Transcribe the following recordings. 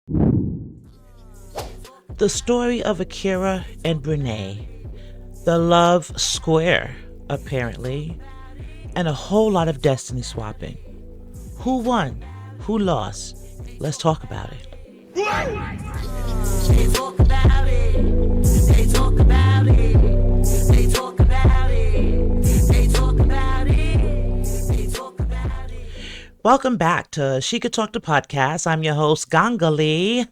The story of Akira and Brenay, the love square, apparently, and a whole lot of destiny swapping. Who won? Who lost? Let's talk about it. They talk about it. They talk about it. They talk about it. They talk about it. They talk about it. Welcome back to She Could Talk to Podcast. I'm your host, Gangali.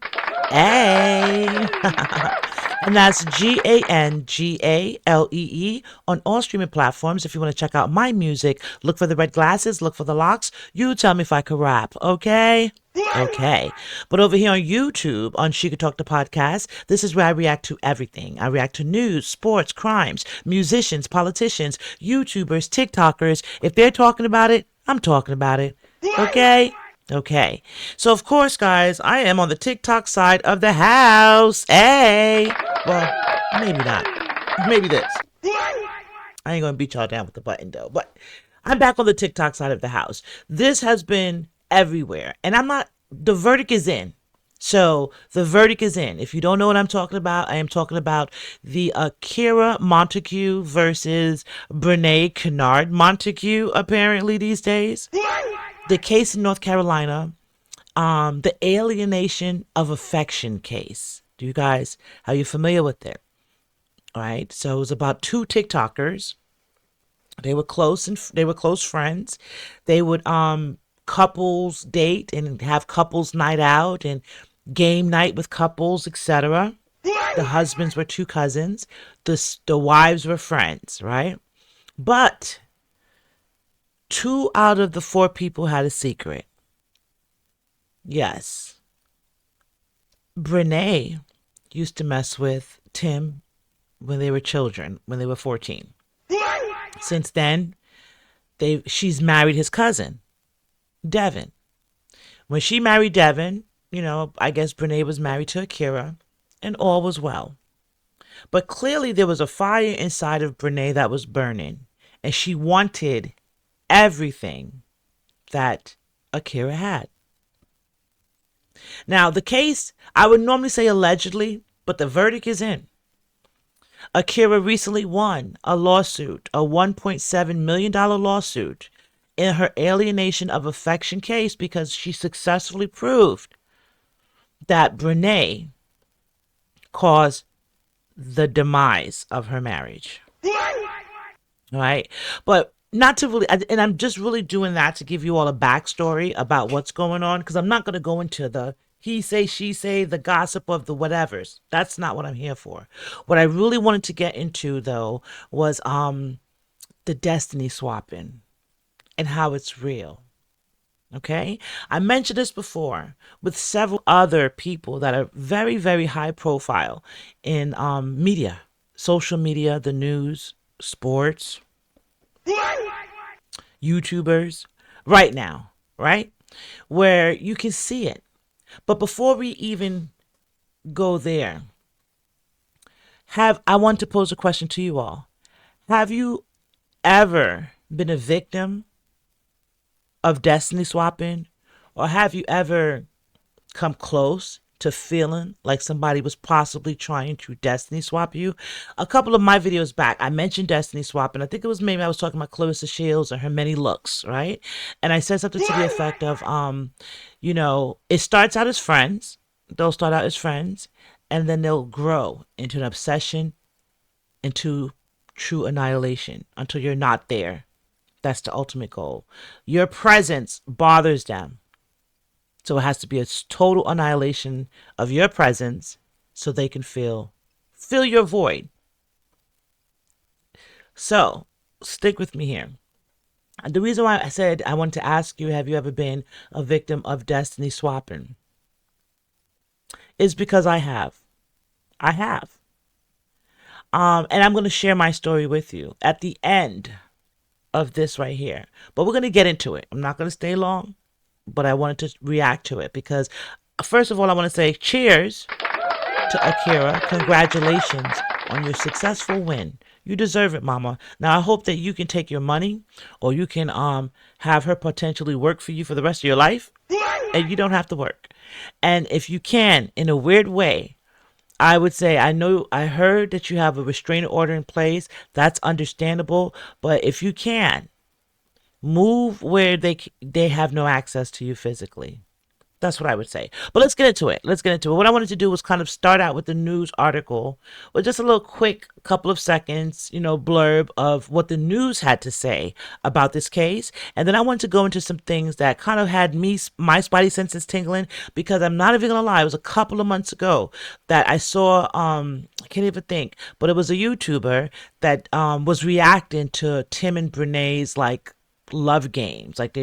Hey. And that's Gangalee on all streaming platforms. If you want to check out my music, look for the red glasses, look for the locks. You tell me if I could rap, okay? Okay. But over here on YouTube, on She Could Talk to Podcast, this is where I react to everything. I react to news, sports, crimes, musicians, politicians, YouTubers, TikTokers. If they're talking about it, I'm talking about it. Okay? Okay. So, of course, guys, I am on the TikTok side of the house. Hey. Well, maybe not. Maybe this. I ain't going to beat y'all down with the button, though. But I'm back on the TikTok side of the house. This has been everywhere. And the verdict is in. So the verdict is in. If you don't know what I'm talking about, I am talking about the Akira Montegue versus Brenay Kennar Montegue, apparently, these days. The case in North Carolina, the Alienation of Affection case. Are you familiar with it? All right. So it was about two TikTokers. They were close friends. They would couples date and have couples night out and game night with couples, etc. The husbands were two cousins. The wives were friends, right? But 2 out of the 4 people had a secret. Yes. Brenay used to mess with Tim when they were children, when they were 14. Since then, she's married his cousin, Devin. When she married Devin, I guess Brenay was married to Akira, and all was well. But clearly there was a fire inside of Brenay that was burning, and she wanted everything that Akira had. Now, the case, I would normally say allegedly, but the verdict is in. Akira recently won a lawsuit, a $1.7 million lawsuit, in her Alienation of Affection case because she successfully proved that Brenay caused the demise of her marriage. Right? But not to really, and I'm just really doing that to give you all a backstory about what's going on, because I'm not going to go into the he say, she say, the gossip of the whatevers. That's not what I'm here for. What I really wanted to get into, though, was the destiny swapping and how it's real. Okay? I mentioned this before with several other people that are very, very high profile in media, social media, the news, sports, YouTubers right now, right? Where you can see it. But before we even go there, I want to pose a question to you all. Have you ever been a victim of destiny swapping? Or have you ever come close to feeling like somebody was possibly trying to destiny swap you? A couple of my videos back, I mentioned destiny swapping. I think it was maybe I was talking about Clarissa Shields and her many looks, right? And I said something to the effect of, it starts out as friends. They'll start out as friends, and then they'll grow into an obsession, into true annihilation until you're not there. That's the ultimate goal. Your presence bothers them. So it has to be a total annihilation of your presence so they can fill your void. So stick with me here. And the reason why I said I want to ask you, have you ever been a victim of destiny swapping? Is because I have. I have. And I'm going to share my story with you at the end of this right here. But we're going to get into it. I'm not going to stay long, but I wanted to react to it because, first of all, I want to say cheers to Akira. Congratulations on your successful win. You deserve it, mama. Now, I hope that you can take your money or you can have her potentially work for you for the rest of your life and you don't have to work. And if you can, in a weird way, I would say, I heard that you have a restraining order in place. That's understandable. But if you can, move where they have no access to you physically. That's what I would say. But let's get into it. Let's get into it. What I wanted to do was kind of start out with the news article with just a little quick couple of seconds, blurb of what the news had to say about this case. And then I wanted to go into some things that kind of had my spidey senses tingling, because I'm not even going to lie. It was a couple of months ago that I saw, I can't even think, but it was a YouTuber that was reacting to Tim and Brenay's love games, like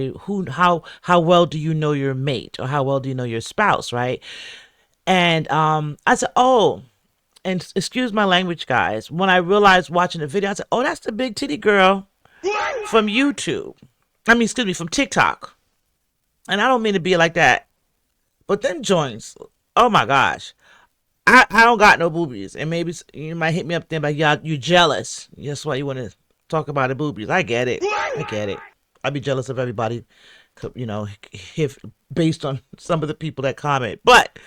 how well do you know your mate, or how well do you know your spouse, right? And I said, oh, and excuse my language, guys, when I realized watching the video, I said, oh, that's the big titty girl from YouTube. Excuse me, from TikTok. And I don't mean to be like that, but them joints, oh my gosh, I don't got no boobies. And maybe you might hit me up there, but yeah, you jealous, that's why you want to talk about the boobies. I get it. I'd be jealous of everybody, if based on some of the people that comment. But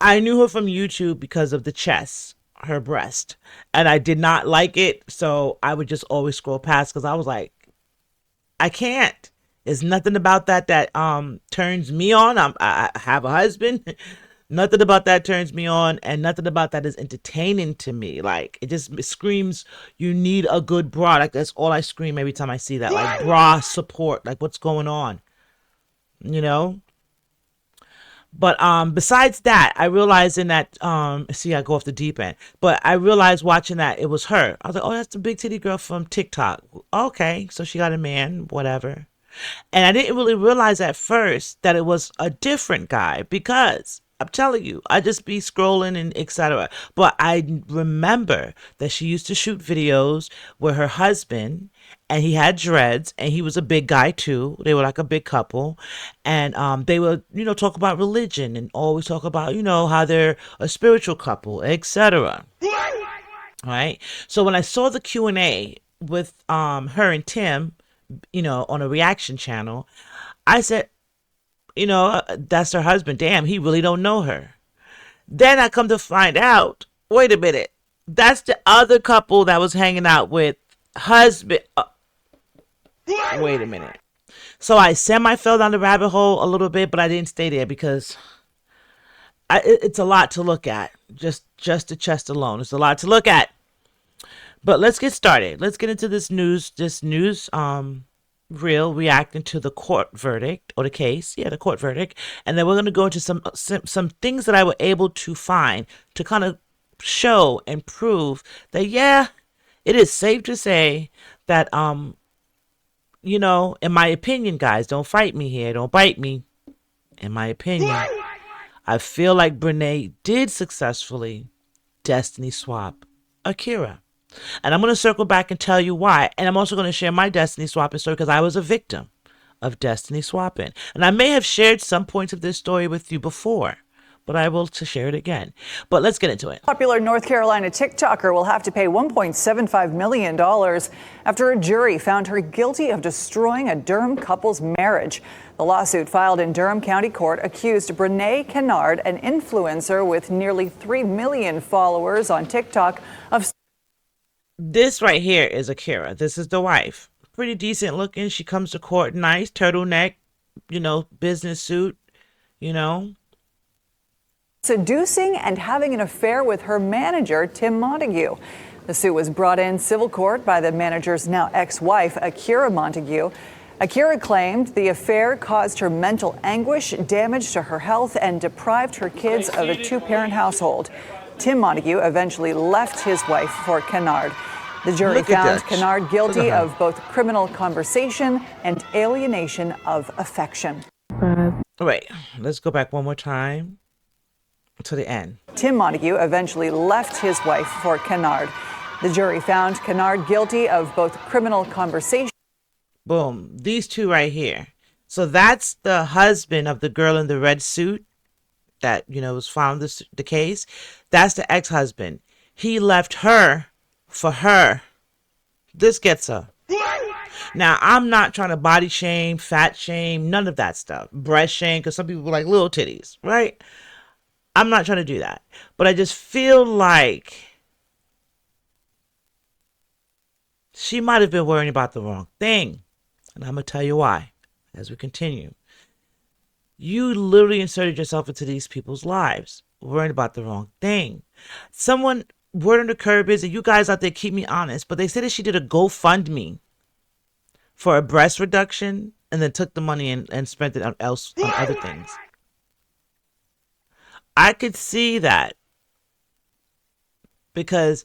I knew her from YouTube because of the chest, her breast, and I did not like it, so I would just always scroll past, because I was like, I can't. There's nothing about that turns me on. I have a husband. Nothing about that turns me on, and nothing about that is entertaining to me. Like, it just screams, you need a good bra. Like, that's all I scream every time I see that. Like, bra support. Like, what's going on? But besides that, I realized in that, see, I go off the deep end. But I realized watching that it was her. I was like, oh, that's the big titty girl from TikTok. Okay, so she got a man, whatever. And I didn't really realize at first that it was a different guy, because I'm telling you, I just be scrolling and etc. But I remember that she used to shoot videos with her husband, and he had dreads, and he was a big guy too. They were like a big couple, and they would, talk about religion and always talk about, how they're a spiritual couple, etc. Right? So when I saw the Q&A with her and Tim, on a reaction channel, I said, that's her husband. Damn, he really don't know her. Then I come to find out, wait a minute, that's the other couple that was hanging out with husband. Wait a minute. So I semi fell down the rabbit hole a little bit, but I didn't stay there, because it's a lot to look at. Just the chest alone, it's a lot to look at. But let's get started. Let's get into this news. Reel reacting to the court verdict, or the case, the court verdict, and then we're going to go into some things that I was able to find to kind of show and prove that it is safe to say that in my opinion, guys, don't fight me here, don't bite me. In my opinion, I feel like Brenay did successfully destiny swap Akira. And I'm going to circle back and tell you why. And I'm also going to share my destiny swapping story, because I was a victim of destiny swapping. And I may have shared some points of this story with you before, but I will to share it again. But let's get into it. Popular North Carolina TikToker will have to pay $1.75 million after a jury found her guilty of destroying a Durham couple's marriage. The lawsuit filed in Durham County Court accused Brenay Kennar, an influencer with nearly 3 million followers on TikTok, of... This right here is Akira. This is the wife. Pretty decent looking. She comes to court, nice turtleneck, business suit, seducing and having an affair with her manager, Tim Montegue. The suit was brought in civil court by the manager's now ex-wife, Akira Montegue. Akira claimed the affair caused her mental anguish, damage to her health, and deprived her kids of a two-parent household. Tim Montegue eventually left his wife for Kennar. The jury found Kennar guilty of both criminal conversation and alienation of affection. Wait, let's go back one more time to the end. Tim Montegue eventually left his wife for Kennar. The jury found Kennar guilty of both criminal conversation. Boom, these two right here. So that's the husband of the girl in the red suit that, was found the case. That's the ex-husband. He left her for her. This gets her. Now, I'm not trying to body shame, fat shame, none of that stuff. Breast shame, because some people like little titties, right? I'm not trying to do that. But I just feel like she might have been worrying about the wrong thing. And I'm going to tell you why as we continue. You literally inserted yourself into these people's lives, worrying about the wrong thing. Someone, word on the curb is that you guys out there keep me honest, but they said that she did a GoFundMe for a breast reduction and then took the money and spent it on other things. I could see that because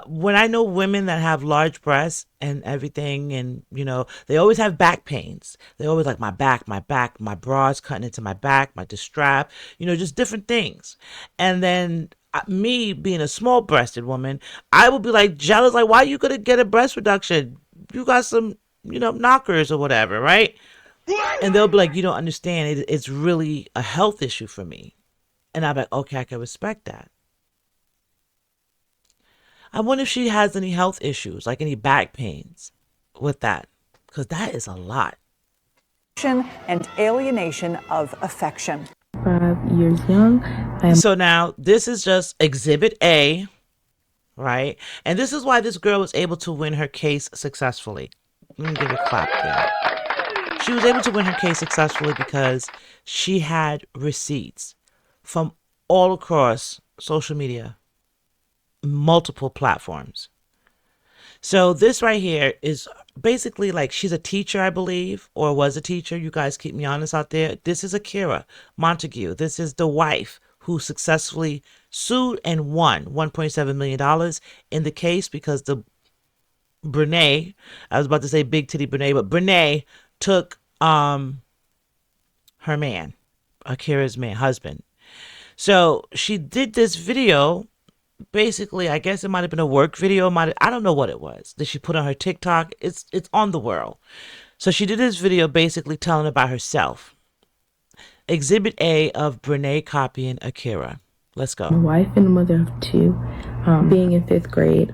when I know women that have large breasts and everything, and they always have back pains. They always like my back, my bra's cutting into my back, my distrap, just different things. And then me being a small breasted woman, I would be like jealous, like, why are you gonna get a breast reduction? You got some, knockers or whatever, right? And they'll be like, you don't understand. It's really a health issue for me. And I'm like, okay, I can respect that. I wonder if she has any health issues, like any back pains with that, because that is a lot. And alienation of affection. 5 years young. So now this is just Exhibit A, right? And this is why this girl was able to win her case successfully. Let me give a clap there. She was able to win her case successfully because she had receipts from all across social media, multiple platforms. So this right here is basically like, she's a teacher, I believe, or was a teacher. You guys keep me honest out there. This is Akira Montegue. This is the wife who successfully sued and won $1.7 million in the case because the Brenay, I was about to say Big Titty Brenay, but Brenay took her man, Akira's man, husband. So she did this video. Basically, I guess it might have been a work video. I don't know what it was that she put on her TikTok. It's on the world. So she did this video basically telling about herself. Exhibit A of Brenay copying Akira. Let's go. I'm a wife and a mother of 2. Being in 5th grade,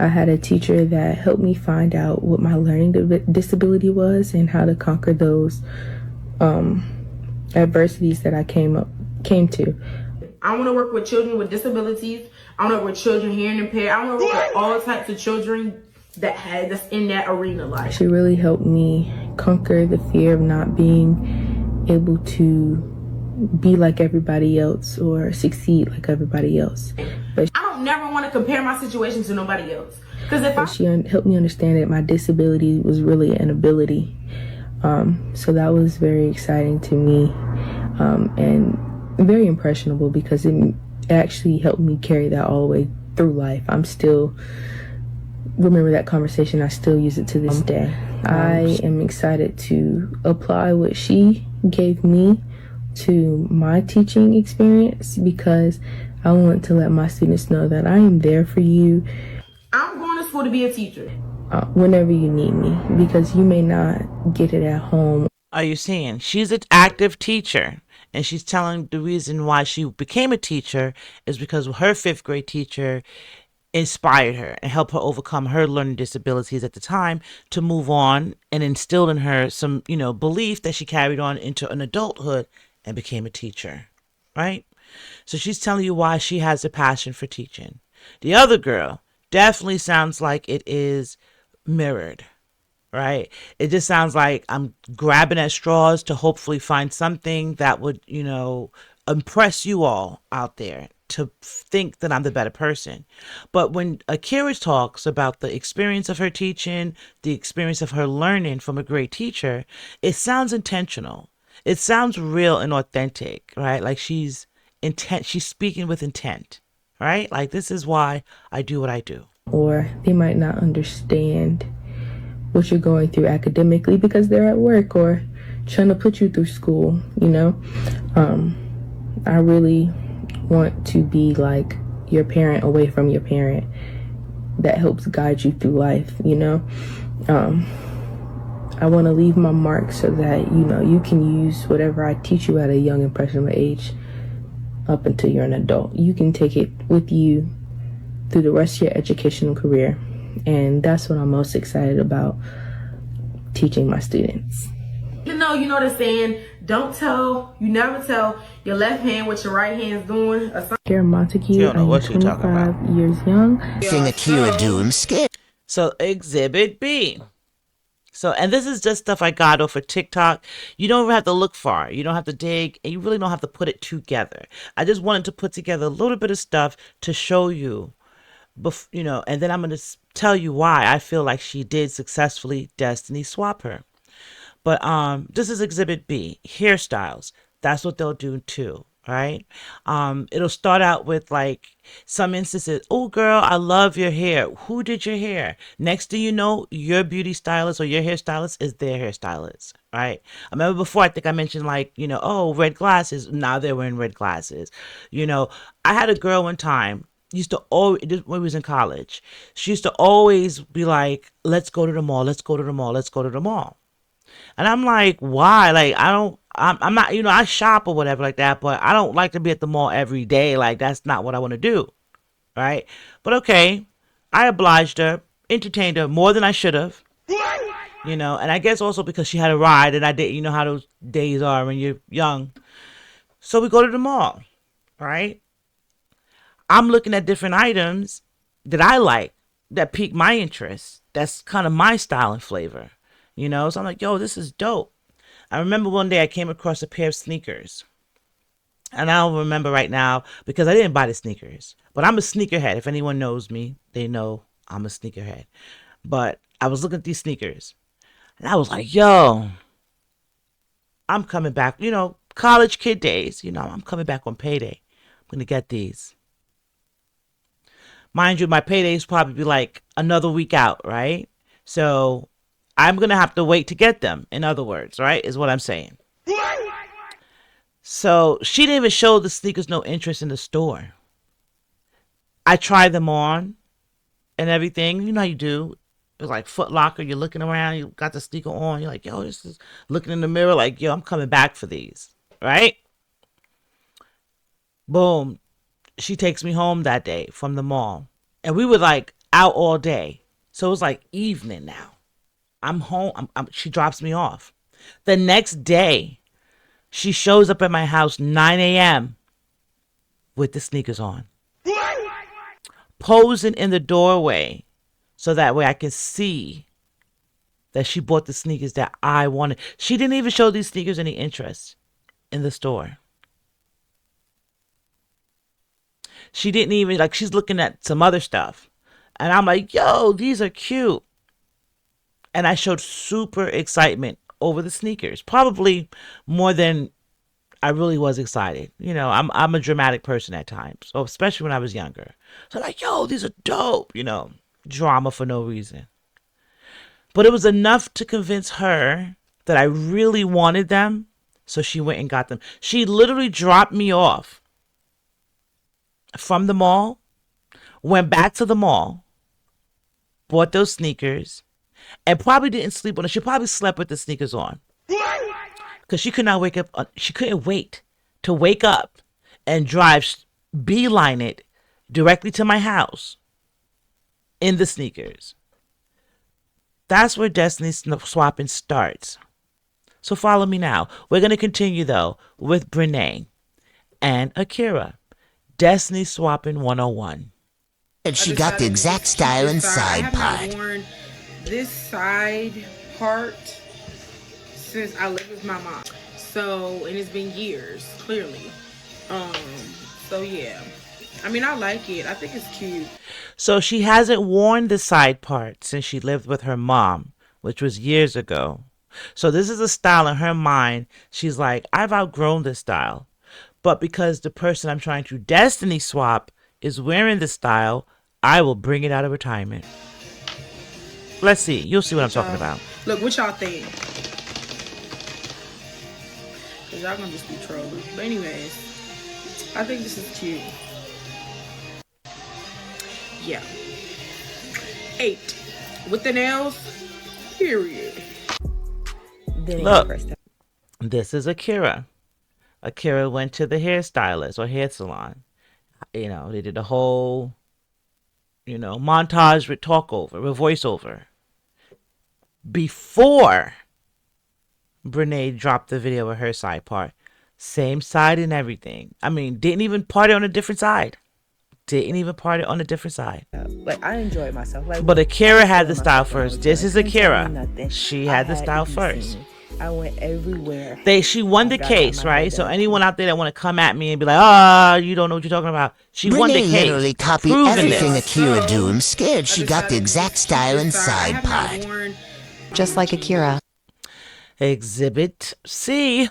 I had a teacher that helped me find out what my learning disability was and how to conquer those adversities that I came to. I want to work with children with disabilities. I want to work with children hearing impaired. I want to work with all types of children that's in that arena. Like, she really helped me conquer the fear of not being able to be like everybody else or succeed like everybody else. But I don't never want to compare my situation to nobody else. Because she helped me understand that my disability was really an ability. So that was very exciting to me, and very impressionable because it actually helped me carry that all the way through life. I'm still remember that conversation. I still use it to this day. I am excited to apply what she gave me to my teaching experience because I want to let my students know that I am there for you. I'm going to school to be a teacher. Whenever you need me, because you may not get it at home. Are you seeing? She's an active teacher. And she's telling the reason why she became a teacher is because her 5th grade teacher inspired her and helped her overcome her learning disabilities at the time to move on and instilled in her some, belief that she carried on into an adulthood and became a teacher, right? So she's telling you why she has a passion for teaching. The other girl definitely sounds like it is mirrored. Right? It just sounds like I'm grabbing at straws to hopefully find something that would, impress you all out there to think that I'm the better person. But when Akira talks about the experience of her teaching, the experience of her learning from a great teacher, it sounds intentional. It sounds real and authentic, right? Like she's speaking with intent, right? Like, this is why I do what I do. Or they might not understand what you're going through academically because they're at work or trying to put you through school, I really want to be like your parent away from your parent that helps guide you through life, I want to leave my mark so that, you can use whatever I teach you at a young, impressionable age up until you're an adult. You can take it with you through the rest of your educational career. And that's what I'm most excited about. teaching my students. You know the saying, you never tell your left hand what your right hand's doing. Akira Montegue, I'm 25 years young. Akira doing skit. So Exhibit B. So, and this is just stuff I got off of TikTok. You don't have to look far. You don't have to dig, and you really don't have to put it together. I just wanted to put together a little bit of stuff to show you, and then I'm going to tell you why I feel like she did successfully destiny swap her. But this is Exhibit B, hairstyles. That's what they'll do too, right? It'll start out with like some instances. Oh, girl, I love your hair. Who did your hair? Next thing you know, your beauty stylist or your hairstylist is their hairstylist, right? I remember before, I think I mentioned like, oh, red glasses. Now they're wearing red glasses. I had a girl one time. Used to always, when we was in college, she used to always be like, let's go to the mall, let's go to the mall, let's go to the mall. And I'm like, why? Like, I'm not, I shop or whatever like that, but I don't like to be at the mall every day. Like, that's not what I want to do. Right. But okay, I obliged her, entertained her more than I should have, and I guess also because she had a ride and I didn't, how those days are when you're young. So we go to the mall. Right. I'm looking at different items that I like, that pique my interest. That's kind of my style and flavor. So I'm like, yo, this is dope. I remember one day I came across a pair of sneakers. And I don't remember right now because I didn't buy the sneakers. But I'm a sneakerhead. If anyone knows me, they know I'm a sneakerhead. But I was looking at these sneakers. And I was like, yo, I'm coming back. College kid days. I'm coming back on payday. I'm going to get these. Mind you, my paydays probably be like another week out, right? So I'm going to have to wait to get them, in other words, right? Is what I'm saying. So she didn't even show the sneakers no interest in the store. I tried them on and everything. You know how you do. It was like Foot Locker. You're looking around. You got the sneaker on. You're like, yo, this is looking in the mirror like, yo, I'm coming back for these, right? Boom. She takes me home that day from the mall. And we were like out all day. So it was like evening now. I'm home. She drops me off. The next day, she shows up at my house 9 a.m. with the sneakers on. Posing in the doorway so that way I can see that she bought the sneakers that I wanted. She didn't even show these sneakers any interest in the store. She didn't even, like, she's looking at some other stuff. And I'm like, yo, these are cute. And I showed super excitement over the sneakers. Probably more than I really was excited. I'm a dramatic person at times. So especially when I was younger. So I'm like, yo, these are dope. Drama for no reason. But it was enough to convince her that I really wanted them. So she went and got them. She literally dropped me off from the mall, went back to the mall, bought those sneakers, and probably didn't sleep on it. She probably slept with the sneakers on. Because she could not wake up. She couldn't wait to wake up and beeline it directly to my house in the sneakers. That's where destiny swapping starts. So follow me now. We're going to continue, though, with Brenay and Akira. Destiny swapping 101. And she got the exact style and side part. I have not worn this side part since I lived with my mom. So, and it's been years, clearly. So yeah. I mean, I like it. I think it's cute. So she hasn't worn the side part since she lived with her mom, which was years ago. So this is a style in her mind. She's like, I've outgrown this style. But because the person I'm trying to destiny swap is wearing this style, I will bring it out of retirement. Let's see. You'll see what I'm talking about. Look, what y'all think? Because y'all gonna just be trolling. But anyways, I think this is cute. Yeah. 8. With the nails, period. Look, this is Akira. Akira went to the hairstylist or hair salon. They did a whole, montage with voiceover. before Brenay dropped the video of her side part. Same side and everything. I mean, didn't even party on a different side. Didn't even party on a different side. Like, I enjoyed myself. Like, But Akira had the style myself when I was first. young. This is Couldn't tell me Akira. nothing. She I had the had style to be first. seen. I went everywhere. She won the I got case, my right? hair So done. anyone out there that want to come at me and be like, "Ah, you don't know what you're talking about," she won the Brenay case. literally copied Proving everything it. Akira do. I'm scared I she got the decided exact to style keep and this I side have not part. worn Just like Akira. Exhibit C.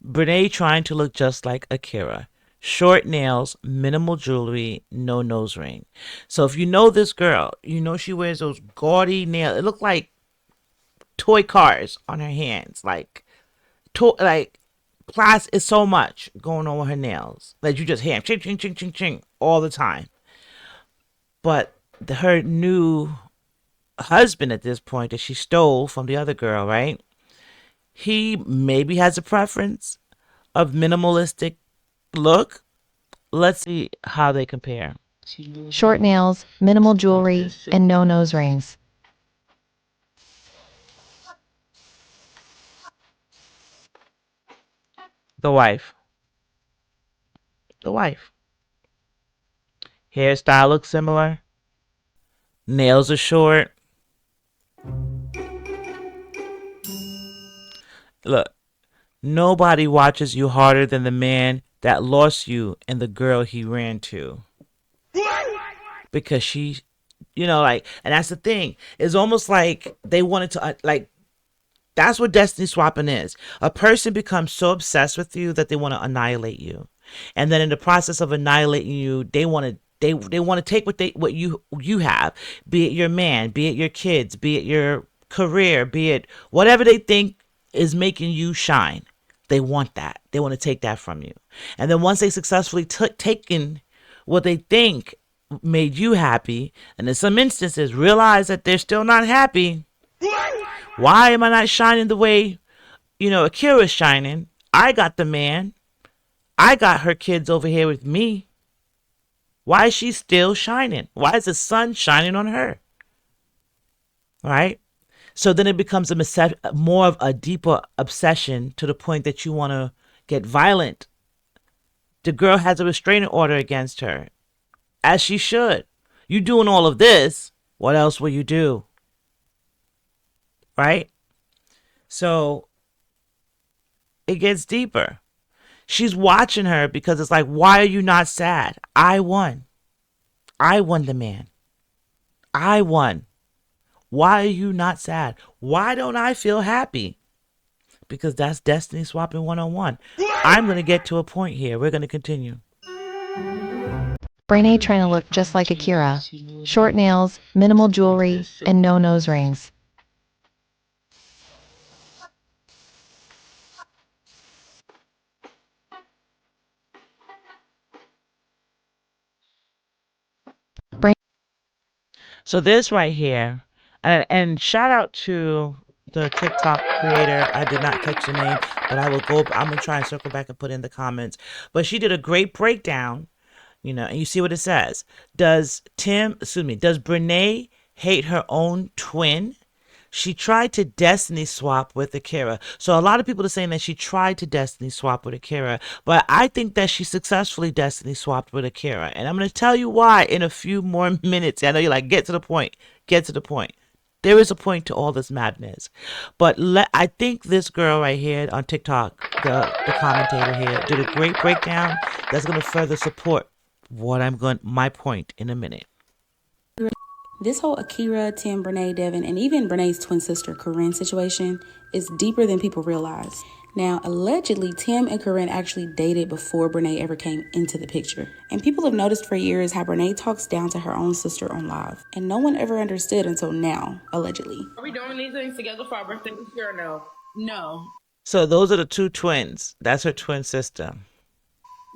Brenay trying to look just like Akira. Short nails, minimal jewelry, no nose ring. So if you know this girl, you know she wears those gaudy nails. It look like toy cars on her hands. Like class is so much going on with her nails that you just hear 'em ching ching ching ching ching all the time. But her new husband at this point that she stole from the other girl, right? He maybe has a preference of minimalistic look. Let's see how they compare. Short nails, minimal jewelry, and no nose rings. The wife. The wife. Hairstyle looks similar. Nails are short. Look, nobody watches you harder than the man that lost you and the girl he ran to. Because she, like, and that's the thing. It's almost like they wanted to, that's what destiny swapping is. A person becomes so obsessed with you that they want to annihilate you. And then in the process of annihilating you, they want to take what you have, be it your man, be it your kids, be it your career, be it whatever they think is making you shine. They want that. They want to take that from you. And then once they successfully taken what they think made you happy, and in some instances realize that they're still not happy. Why am I not shining the way, Akira's shining? I got the man. I got her kids over here with me. Why is she still shining? Why is the sun shining on her? Right? So then it becomes more of a deeper obsession to the point that you want to get violent. The girl has a restraining order against her, as she should. You doing all of this, what else will you do? Right? So it gets deeper. She's watching her because it's like, why are you not sad? I won. I won the man. I won. Why are you not sad? Why don't I feel happy? Because that's destiny swapping 101. I'm going to get to a point here. We're going to continue. Brenay trying to look just like Akira. Short nails, minimal jewelry, and no nose rings. So this right here, and shout out to the TikTok creator. I did not catch the name, but I'm gonna try and circle back and put in the comments. But she did a great breakdown, and you see what it says. Does Brenay hate her own twin? She tried to destiny swap with Akira. So a lot of people are saying that she tried to destiny swap with Akira, but I think that she successfully destiny swapped with Akira. And I'm going to tell you why in a few more minutes. I know you're like, get to the point. Get to the point. There is a point to all this madness. But I think this girl right here on TikTok, the commentator here, did a great breakdown that's going to further support my point in a minute. This whole Akira, Tim, Brenay, Devin, and even Brenay's twin sister, Corinne situation is deeper than people realize. Now, allegedly, Tim and Corinne actually dated before Brenay ever came into the picture. And people have noticed for years how Brenay talks down to her own sister on live. And no one ever understood until now, allegedly. Are we doing these things together for our birthday this year or no? No. So those are the two twins. That's her twin sister.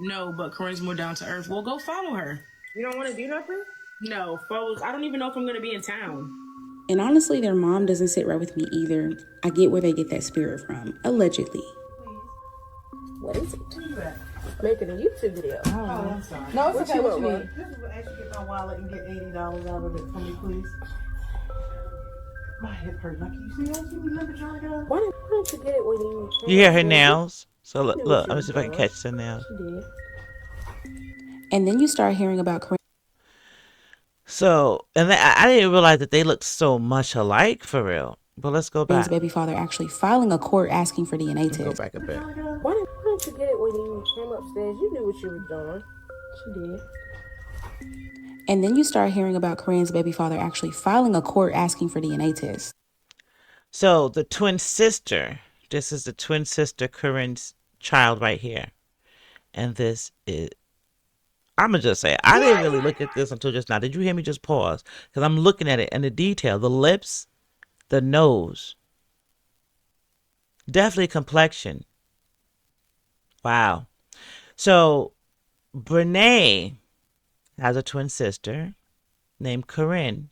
No, but Corinne's more down to earth. Well, go follow her. You don't want to do nothing? No, follows. I don't even know if I'm going to be in town. And honestly, their mom doesn't sit right with me either. I get where they get that spirit from, allegedly. What is it? Making a YouTube video. Oh, I'm sorry. No, it's okay. What you need? This will actually get my wallet and get $80 out of it for me, please. My hip hurt. Like, you see, don't you remember trying to go? Why didn't you get it when you You hear her came upstairs? nails? So look, You knew what look, you let me was see if I can doing. catch the nails. She did. And then you start hearing about So, and I didn't realize that they look so much alike for real. But let's go Corinne's back. baby father actually filing a court asking for DNA Go tests. back a bit. Why didn't you get it when you came upstairs? You knew what you were doing. She did. And then you start hearing about Corinne's baby father actually filing a court asking for DNA tests. So the twin sister, this is the twin sister Corinne's child right here. And this is, I'm going to just say, I didn't really look at this until just now. Did you hear me just pause? Because I'm looking at it and the detail, the lips, the nose, definitely complexion. Wow. So Brenay has a twin sister named Corinne.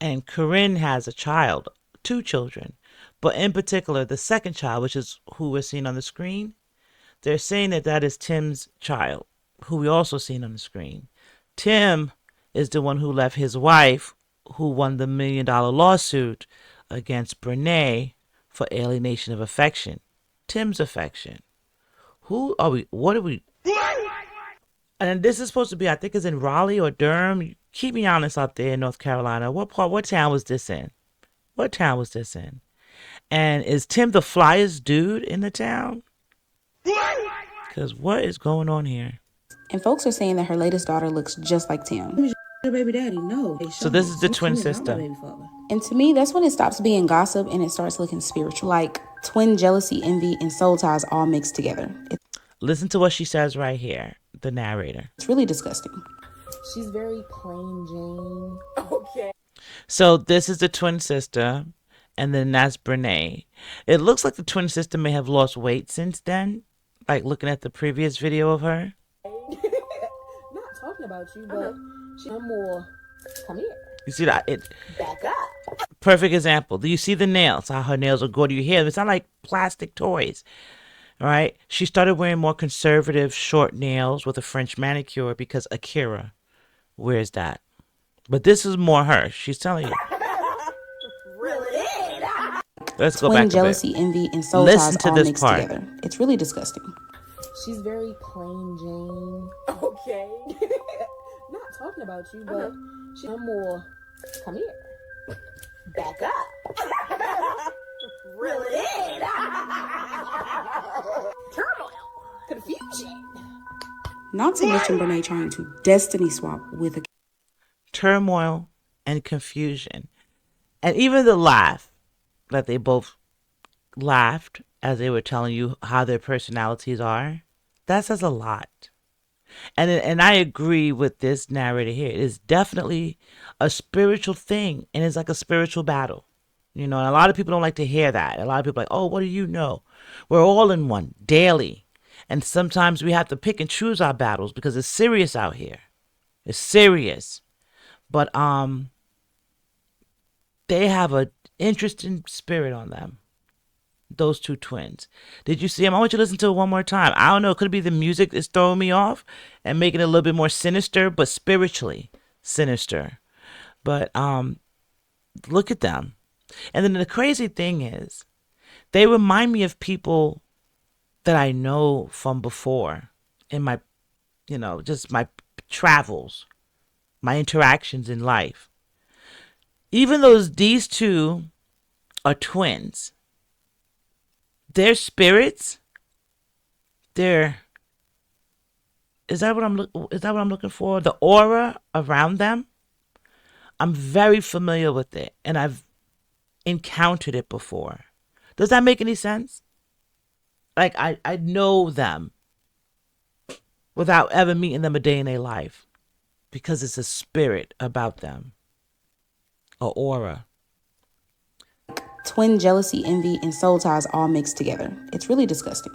And Corinne has a child, 2 children. But in particular, the second child, which is who we're seeing on the screen, they're saying that that is Tim's child, who we also seen on the screen. Tim is the one who left his wife, who won the $1 million lawsuit against Brenay for alienation of affection. Tim's affection. Who are we? What are we? And this is supposed to be, I think it's in Raleigh or Durham. Keep me honest up there in North Carolina. What town was this in? What town was this in? And is Tim the flyest dude in the town? Because what is going on here? And folks are saying that her latest daughter looks just like Tim. Your baby daddy, no. So this is the twin sister. And to me, that's when it stops being gossip and it starts looking spiritual. Like twin jealousy, envy, and soul ties all mixed together. Listen to what she says right here, the narrator. It's really disgusting. She's very plain Jane. Okay. So this is the twin sister, and then that's Brenay. It looks like the twin sister may have lost weight since then, like looking at the previous video of her. Not talking about you, but she's more. Come here. You see that? Back up. Perfect example. Do you see the nails? How her nails are good? You hear them? It's not like plastic toys. All right. She started wearing more conservative short nails with a French manicure because Akira wears that. But this is more her. She's telling you. Really? Let's go Twin back jealousy, a bit. envy, and soul Listen ties to all this mixed part. together. It's really disgusting. She's very plain Jane. Okay. Not talking about you, but she's more. Come here. Back up. Really? Turmoil. Confusion. Not to mention Brenay trying to destiny swap with a Turmoil and confusion. And even the laugh that they both laughed as they were telling you how their personalities are, that says a lot. And I agree with this narrator here. It is definitely a spiritual thing, and it's like a spiritual battle. You know, and a lot of people don't like to hear that. A lot of people are like, oh, what do you know? We're all in one daily. And sometimes we have to pick and choose our battles because it's serious out here. It's serious. But they have an interesting spirit on them. Those 2 twins. Did you see them? I want you to listen to it one more time. I don't know. It could be the music that's throwing me off and making it a little bit more sinister, but spiritually sinister. But look at them. And then the crazy thing is, they remind me of people that I know from before in my, just my travels, my interactions in life. Even though these 2 are twins, their spirits, is that what I'm looking for? The aura around them, I'm very familiar with it, and I've encountered it before. Does that make any sense? Like I know them without ever meeting them a day in their life because it's a spirit about them, a aura. twin jealousy, envy, and soul ties all mixed together. It's really disgusting.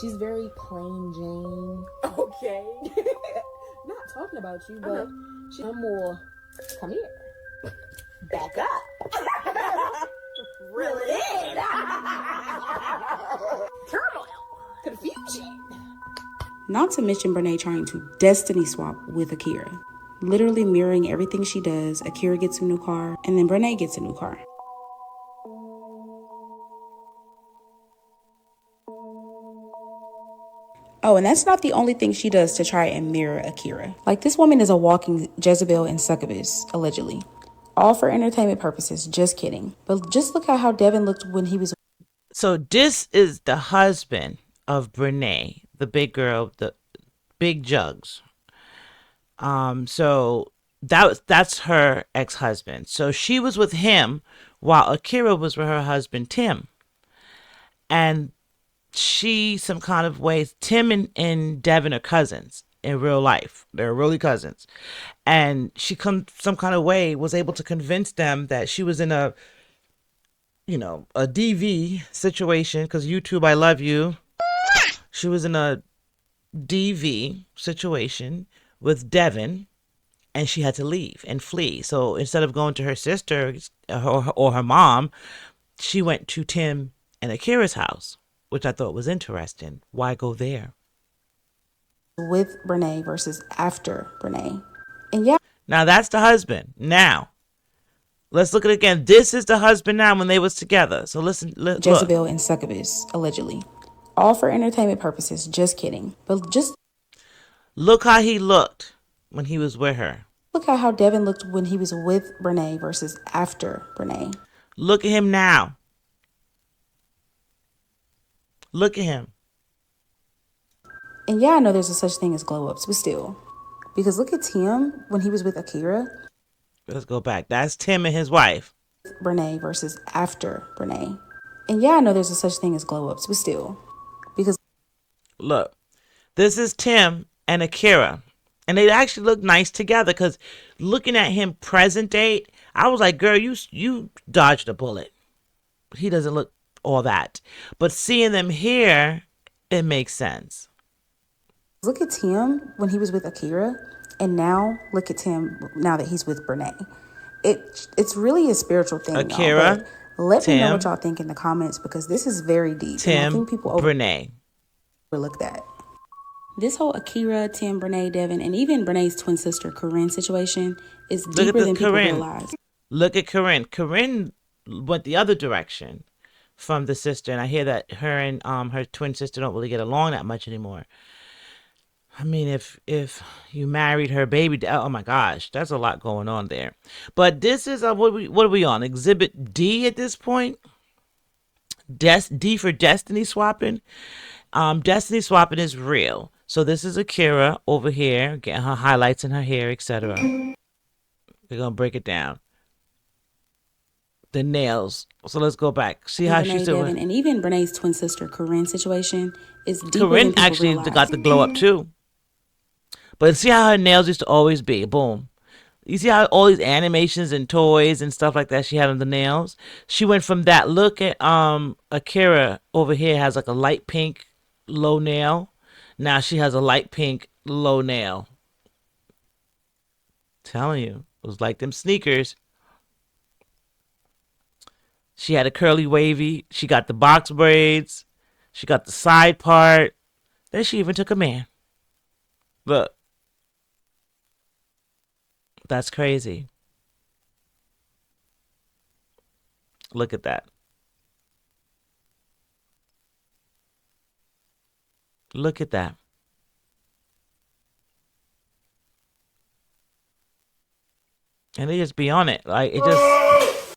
She's very plain Jane. Okay. Not talking about you, but she's more. Come here. Back up. Really? Turmoil. Confusion. Not to mention Brenay trying to destiny swap with Akira. Literally mirroring everything she does. Akira gets a new car, and then Brenay gets a new car. Oh, and that's not the only thing she does to try and mirror Akira. Like, this woman is a walking Jezebel and succubus, allegedly. All for entertainment purposes, just kidding. But just look at how Devin looked when he was. So this is the husband of Brenay, the big girl, the big jugs. So that's her ex-husband. So she was with him while Akira was with her husband Tim. And she, some kind of ways, Tim and Devin are cousins in real life. They're really cousins. And she some kind of way was able to convince them that she was in a DV situation, because YouTube, I love you. She was in a DV situation with Devin, and she had to leave and flee. So instead of going to her sister or her mom, she went to Tim and Akira's house, which I thought was interesting. Why go there? With Brenay versus after Brenay. And yeah. Now that's the husband. Now, let's look at it again. This is the husband now when they was together. So listen, Jezebel look. and succubus, allegedly. All for entertainment purposes, just kidding. But just look how he looked when he was with her. Look at how Devin looked when he was with Brenay versus after Brenay. Look at him now. Look at him. And yeah, I know there's a such thing as glow ups, but still. Because look at Tim when he was with Akira. Let's go back. That's Tim and his wife. Brenay versus after Brenay. And yeah, I know there's a such thing as glow ups, but still. Because look, this is Tim and Akira. And they actually look nice together, because looking at him present date, I was like, girl, you dodged a bullet. He doesn't look all that. But seeing them here, it makes sense. Look at Tim when he was with Akira, and now look at Tim now that he's with Brenay. It's really a spiritual thing. Akira, let me know what y'all think in the comments, because this is very deep. Tim, and I think people Brenay. Overlook that. This whole Akira, Tim, Brenay, Devin, and even Brenay's twin sister Corinne situation is deeper than people realize. Look at Corinne. Corinne went the other direction from the sister, and I hear that her and her twin sister don't really get along that much anymore. I mean, if you married her baby, oh my gosh, that's a lot going on there. But this is what are we on? Exhibit D at this point. D for destiny swapping. Destiny swapping is real. So this is Akira over here, getting her highlights in her hair, etc. We're gonna break it down. The nails. So let's go back. See how she's doing. And even Brenay's twin sister Corinne situation is deeper Corinne than people actually realize. got the glow up too. But see how her nails used to always be. Boom. You see how all these animations and toys and stuff like that she had on the nails? She went from that. Look at Akira over here has like a light pink low nail. Now she has a light pink low nail. Telling you, it was like them sneakers. She had a curly wavy. She got the box braids. She got the side part. Then she even took a man. Look. That's crazy. Look at that. Look at that. And they just be on it. Like it just.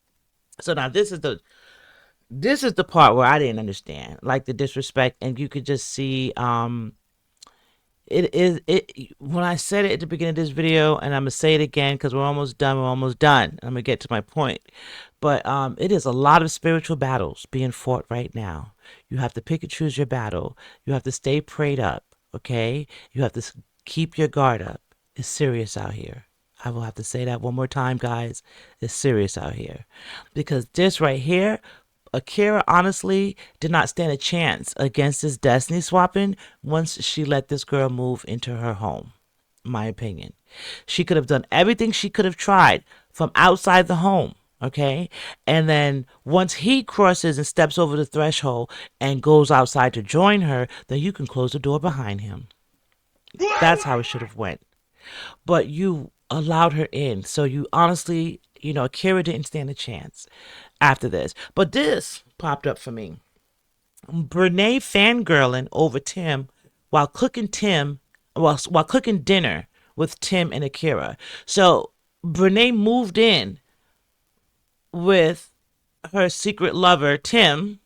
So now this is the part where I didn't understand. Like the disrespect, and you could just see it when I said it at the beginning of this video, and I'm gonna say it again because we're almost done. I'm gonna get to my point. But it is a lot of spiritual battles being fought right now. You have to pick and choose your battle. You have to stay prayed up, okay? You have to keep your guard up. It's serious out here. I will have to say that one more time, guys. It's serious out here. Because this right here, Akira honestly did not stand a chance against this destiny swapping once she let this girl move into her home. My opinion. She could have done everything she could have tried from outside the home. Okay. And then once he crosses and steps over the threshold and goes outside to join her, then you can close the door behind him. That's how it should have went. But you allowed her in. So you honestly, Akira didn't stand a chance after this. But this popped up for me. Brenay fangirling over Tim while cooking while cooking dinner with Tim and Akira. So Brenay moved in with her secret lover, Tim,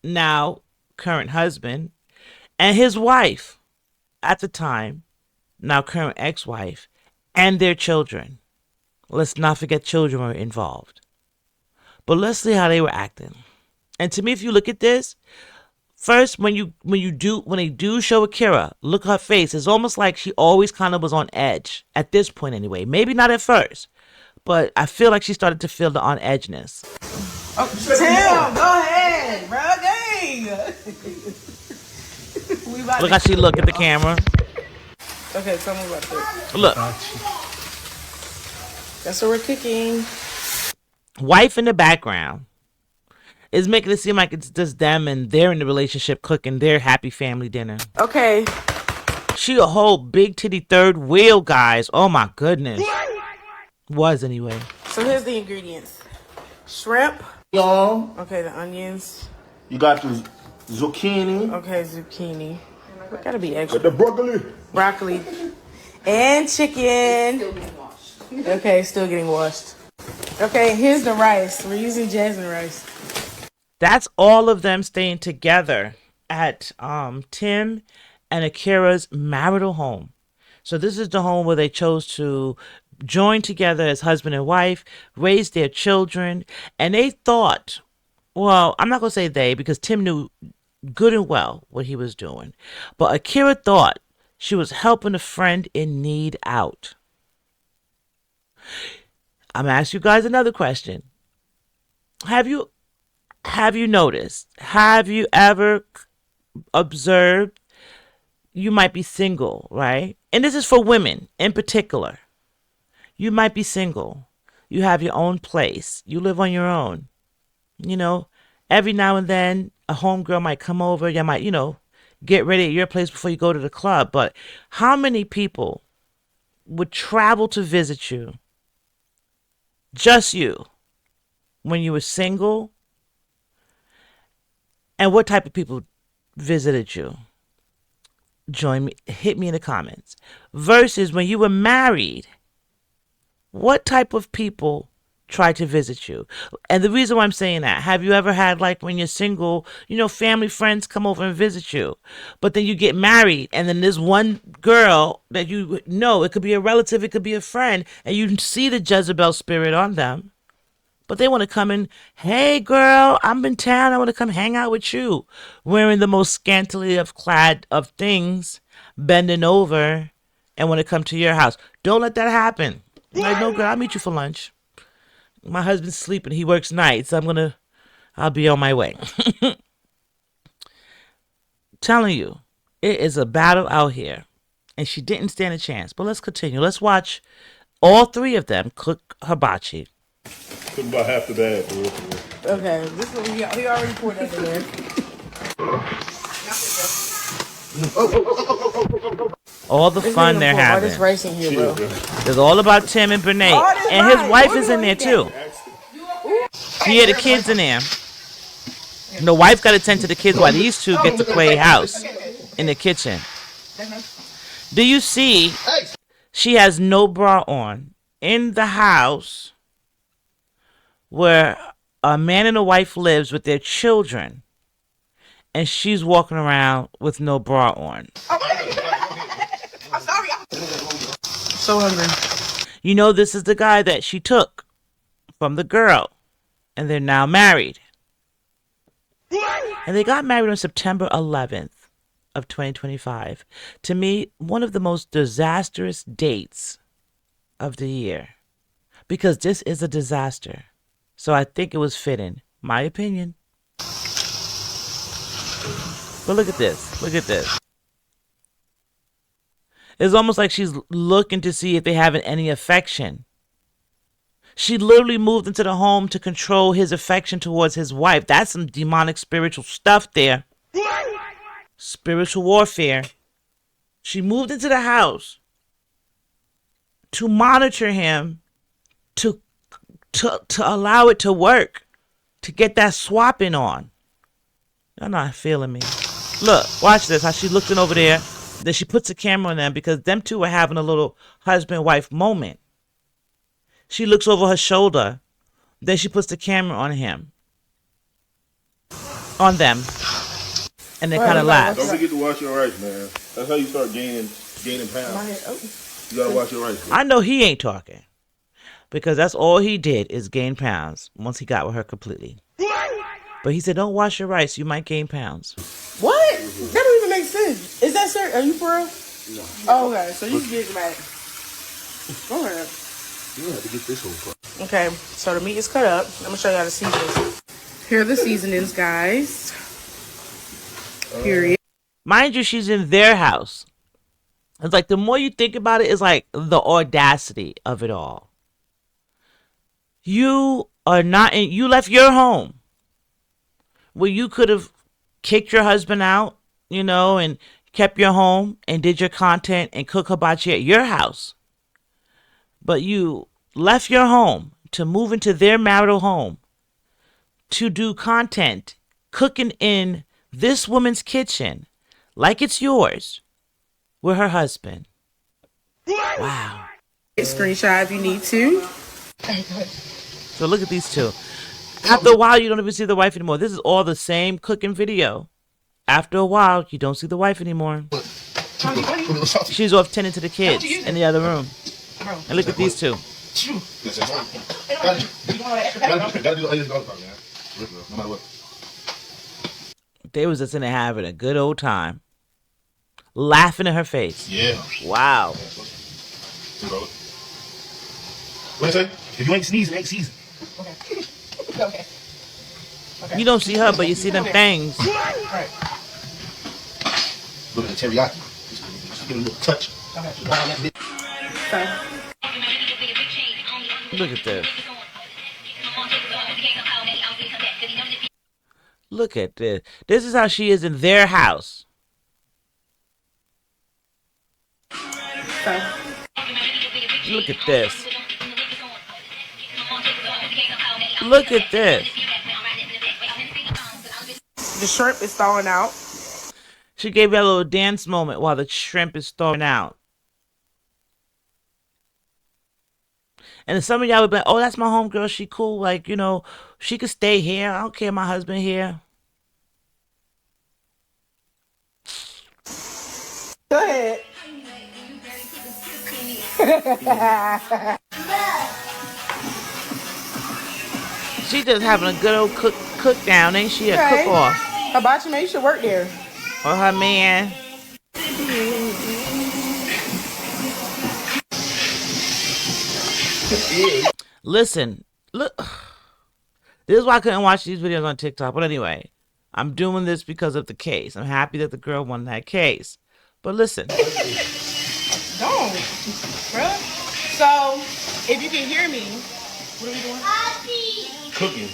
now current husband, and his wife at the time, now current ex-wife, and their children. Let's not forget children were involved. But let's see how they were acting. And to me, if you look at this, first when they do show Akira, look at her face. It's almost like she always kind of was on edge at this point anyway. Maybe not at first, but I feel like she started to feel the on edgeness. Oh, Tim, go ahead, bro. Dang. Look how she look at the camera. Okay, tell me about that. Look. That's what we're cooking. Wife in the background is making it seem like it's just them and they're in the relationship cooking their happy family dinner. Okay. She a whole big titty third wheel, guys. Oh my goodness. Was anyway. So here's the ingredients. Shrimp. Y'all. Okay, the onions. You got the zucchini. Okay, zucchini. Gotta be extra. The broccoli. Broccoli. And chicken. Okay, still getting washed. Okay, here's the rice. We're using jasmine rice. That's all of them staying together at Tim and Akira's marital home. So this is the home where they chose to join together as husband and wife, raise their children, and they thought, well, I'm not going to say they because Tim knew good and well what he was doing, but Akira thought she was helping a friend in need out. I'm going to ask you guys another question. Have you noticed? Have you ever observed? You might be single, right? And this is for women in particular. You might be single. You have your own place. You live on your own. You know, every now and then a homegirl might come over. You might, get ready at your place before you go to the club. But how many people would travel to visit you? Just you. When you were single? And what type of people visited you? Join me, hit me in the comments. Versus when you were married, what type of people tried to visit you? And the reason why I'm saying that, have you ever had, like, when you're single, family, friends come over and visit you, but then you get married, and then there's one girl that you know, it could be a relative, it could be a friend, and you see the Jezebel spirit on them. But they want to come in, hey, girl, I'm in town. I want to come hang out with you. Wearing the most scantily clad of things, bending over, and want to come to your house. Don't let that happen. Like, no, girl, I'll meet you for lunch. My husband's sleeping. He works nights. I'll be on my way. Telling you, it is a battle out here. And she didn't stand a chance. But let's continue. Let's watch all three of them cook hibachi. Took about half the bag, bro. Okay, this is what we already poured that in there. All the fun they're having. All this rice in here, bro. It's all about Tim and Brenay. And his wife is in there too. Yeah, the kids in there. The wife got to tend to the kids while these two get to play house in the kitchen. Do you see? She has no bra on in the house where a man and a wife lives with their children, and she's walking around with no bra on. I'm sorry. So hungry. This is the guy that she took from the girl, and they're now married. And they got married on September 11th of 2025. To me, one of the most disastrous dates of the year, because this is a disaster. So I think it was fitting. My opinion. But look at this. Look at this. It's almost like she's looking to see if they have any affection. She literally moved into the home to control his affection towards his wife. That's some demonic spiritual stuff there. Spiritual warfare. She moved into the house to monitor him, to allow it to work, to get that swapping on. You're not feeling me. Look, watch this, how she looking over there Then she puts a camera on them because them two are having a little husband-wife moment. She looks over her shoulder. Then she puts the camera on him. On them. And they kind of laugh. Don't forget to wash your rice, man. That's how you start gaining pounds. You gotta wash your rice. I know he ain't talking. Because that's all he did is gain pounds once he got with her completely. But he said, don't wash your rice. You might gain pounds. What? That don't even make sense. Is that sir? Are you for real? No. Oh, okay. So you can get it back. Go ahead. You have to get this whole part. Okay. So the meat is cut up. I'm going to show you how to season it. Here are the seasonings, guys. Period. Mind you, she's in their house. It's like the more you think about it, it's like the audacity of it all. You are not in, you left your home where you could have kicked your husband out, you know, and kept your home and did your content and cook hibachi at your house. But you left your home to move into their marital home to do content, cooking in this woman's kitchen like it's yours with her husband. Wow. Screenshot if you need to. So look at these two. After a while, you don't even see the wife anymore. This is all the same cooking video. After a while, you don't see the wife anymore. She's off tending to the kids in the other room. And look at these two. They was just in there having a good old time. Laughing in her face. Yeah. Wow. What you say? If you ain't sneezing, ain't season. Okay. You don't see her, but you see them things. Right. Look at the teriyaki. Just give it a little touch. Okay. Look at this. Look at this. This is how she is in their house. Okay. Look at this. Look at this. The shrimp is thawing out. She gave me a little dance moment while the shrimp is thawing out. And some of y'all would be like, oh, that's my homegirl. She cool. Like, you know, she could stay here. I don't care my husband here. Go ahead. She just having a good old cook down, ain't she? A Okay. cook off. Hibachi man, you should work there. Or her man. Listen, look. This is why I couldn't watch these videos on TikTok. But anyway, I'm doing this because of the case. I'm happy that the girl won that case. But listen. Don't. Bruh. So, if you can hear me, what are we doing? Cooking.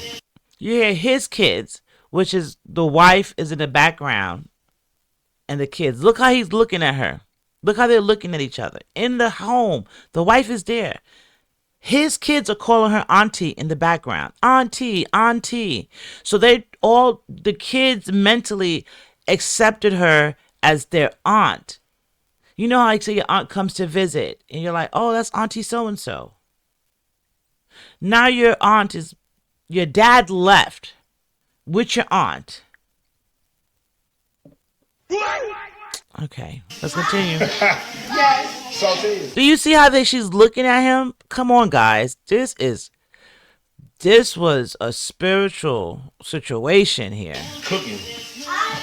You hear his kids, which is the wife is in the background. And the kids. Look how he's looking at her. Look how they're looking at each other. In the home. The wife is there. His kids are calling her auntie in the background. Auntie, auntie. So the kids mentally accepted her as their aunt. You know how I say your aunt comes to visit and you're like, oh, that's auntie so-and-so. Now your dad left with your aunt. Okay, let's continue. Yes. Do you see how she's looking at him? Come on, guys. This was a spiritual situation here. Cooking.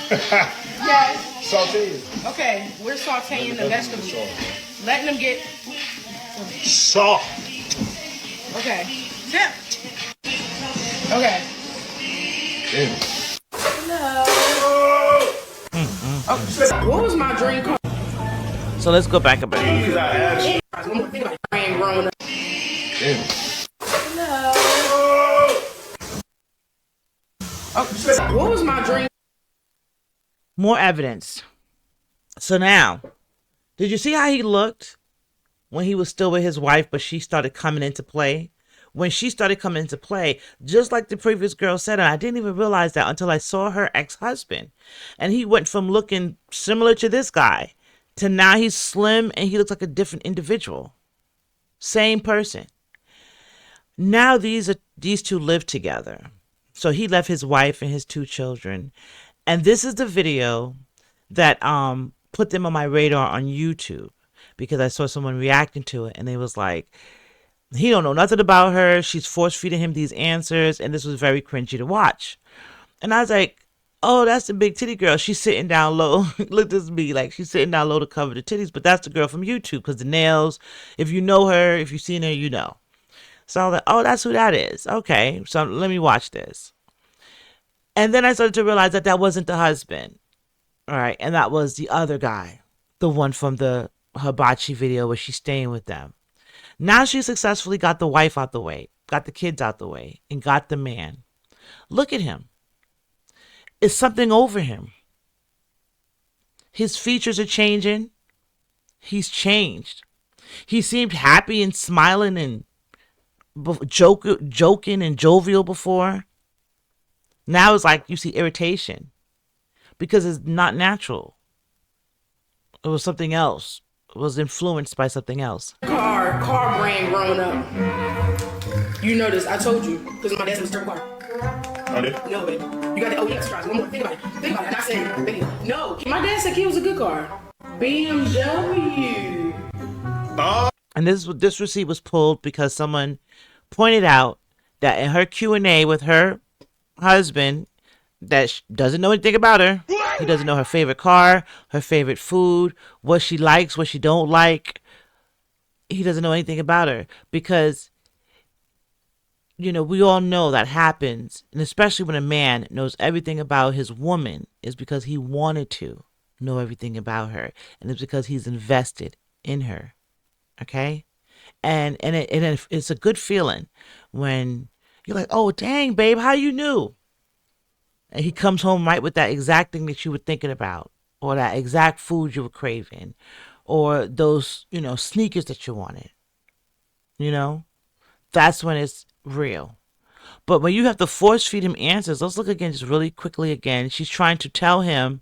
Yes. Sauteed. Okay, we're sauteing the vegetables. Letting them get Soft. okay. Tip. Okay. Damn. What was my dream car? So let's go back a bit. Because I asked you. I ain't growing up. Damn. What was my dream? More evidence. So now, did you see how he looked when he was still with his wife, but she started coming into play? When she started coming into play, just like the previous girl said, and I didn't even realize that until I saw her ex-husband. And he went from looking similar to this guy to now he's slim and he looks like a different individual. Same person. Now these two live together. So he left his wife and his 2 children. And this is the video that put them on my radar on YouTube, because I saw someone reacting to it and they was like, he don't know nothing about her. She's force feeding him these answers, and this was very cringy to watch. And I was like, oh, that's the big titty girl. She's sitting down low. Look, this is me. Like, she's sitting down low to cover the titties, but that's the girl from YouTube, because the nails, if you know her, if you've seen her, you know. So I was like, oh, that's who that is. Okay, so let me watch this. And then I started to realize that that wasn't the husband. All right, and that was the other guy, the one from the hibachi video where she's staying with them. Now she successfully got the wife out the way, got the kids out the way, and got the man. Look at him. It's something over him. His features are changing. He's changed. He seemed happy and smiling and joking and jovial before. Now it's like you see irritation because it's not natural. It was something else. It was influenced by something else. Car brand growing up. You know this. I told you because my dad's Mr. Car. Oh, did? No, baby. You got the OEX cars. One more. Think about it. Think about it. And I said, baby, no. My dad said it was a good car. BMW. And this receipt was pulled because someone pointed out that in her Q&A with her husband, that doesn't know anything about her. He doesn't know her favorite car, her favorite food, what she likes, what she don't like. He doesn't know anything about her because, you know, we all know that happens. And especially when a man knows everything about his woman, is because he wanted to know everything about her. And it's because he's invested in her. Okay? And it's a good feeling when you're like, oh, dang, babe, how you knew? And he comes home right with that exact thing that you were thinking about, or that exact food you were craving, or those, you know, sneakers that you wanted. You know, that's when it's real. But when you have to force feed him answers, let's look again, just really quickly again. She's trying to tell him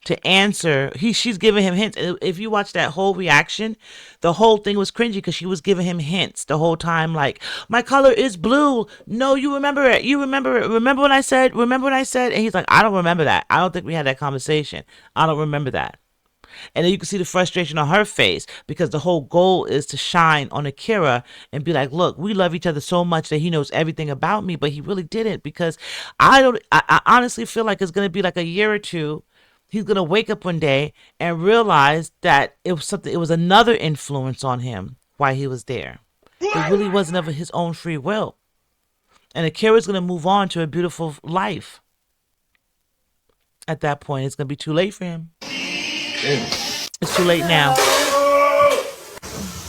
to answer. She's giving him hints. If you watch that whole reaction, the whole thing was cringy because she was giving him hints the whole time, like, my color is blue. No, you remember it. You remember it. Remember when I said? And he's like, I don't remember that. I don't think we had that conversation. I don't remember that. And then you can see the frustration on her face because the whole goal is to shine on Akira and be like, look, we love each other so much that he knows everything about me, but he really didn't, because I honestly feel like it's going to be like a year or two. He's going to wake up one day and realize that it was another influence on him while he was there. It really wasn't of his own free will. And Akira's going to move on to a beautiful life. At that point, it's going to be too late for him. It's too late now.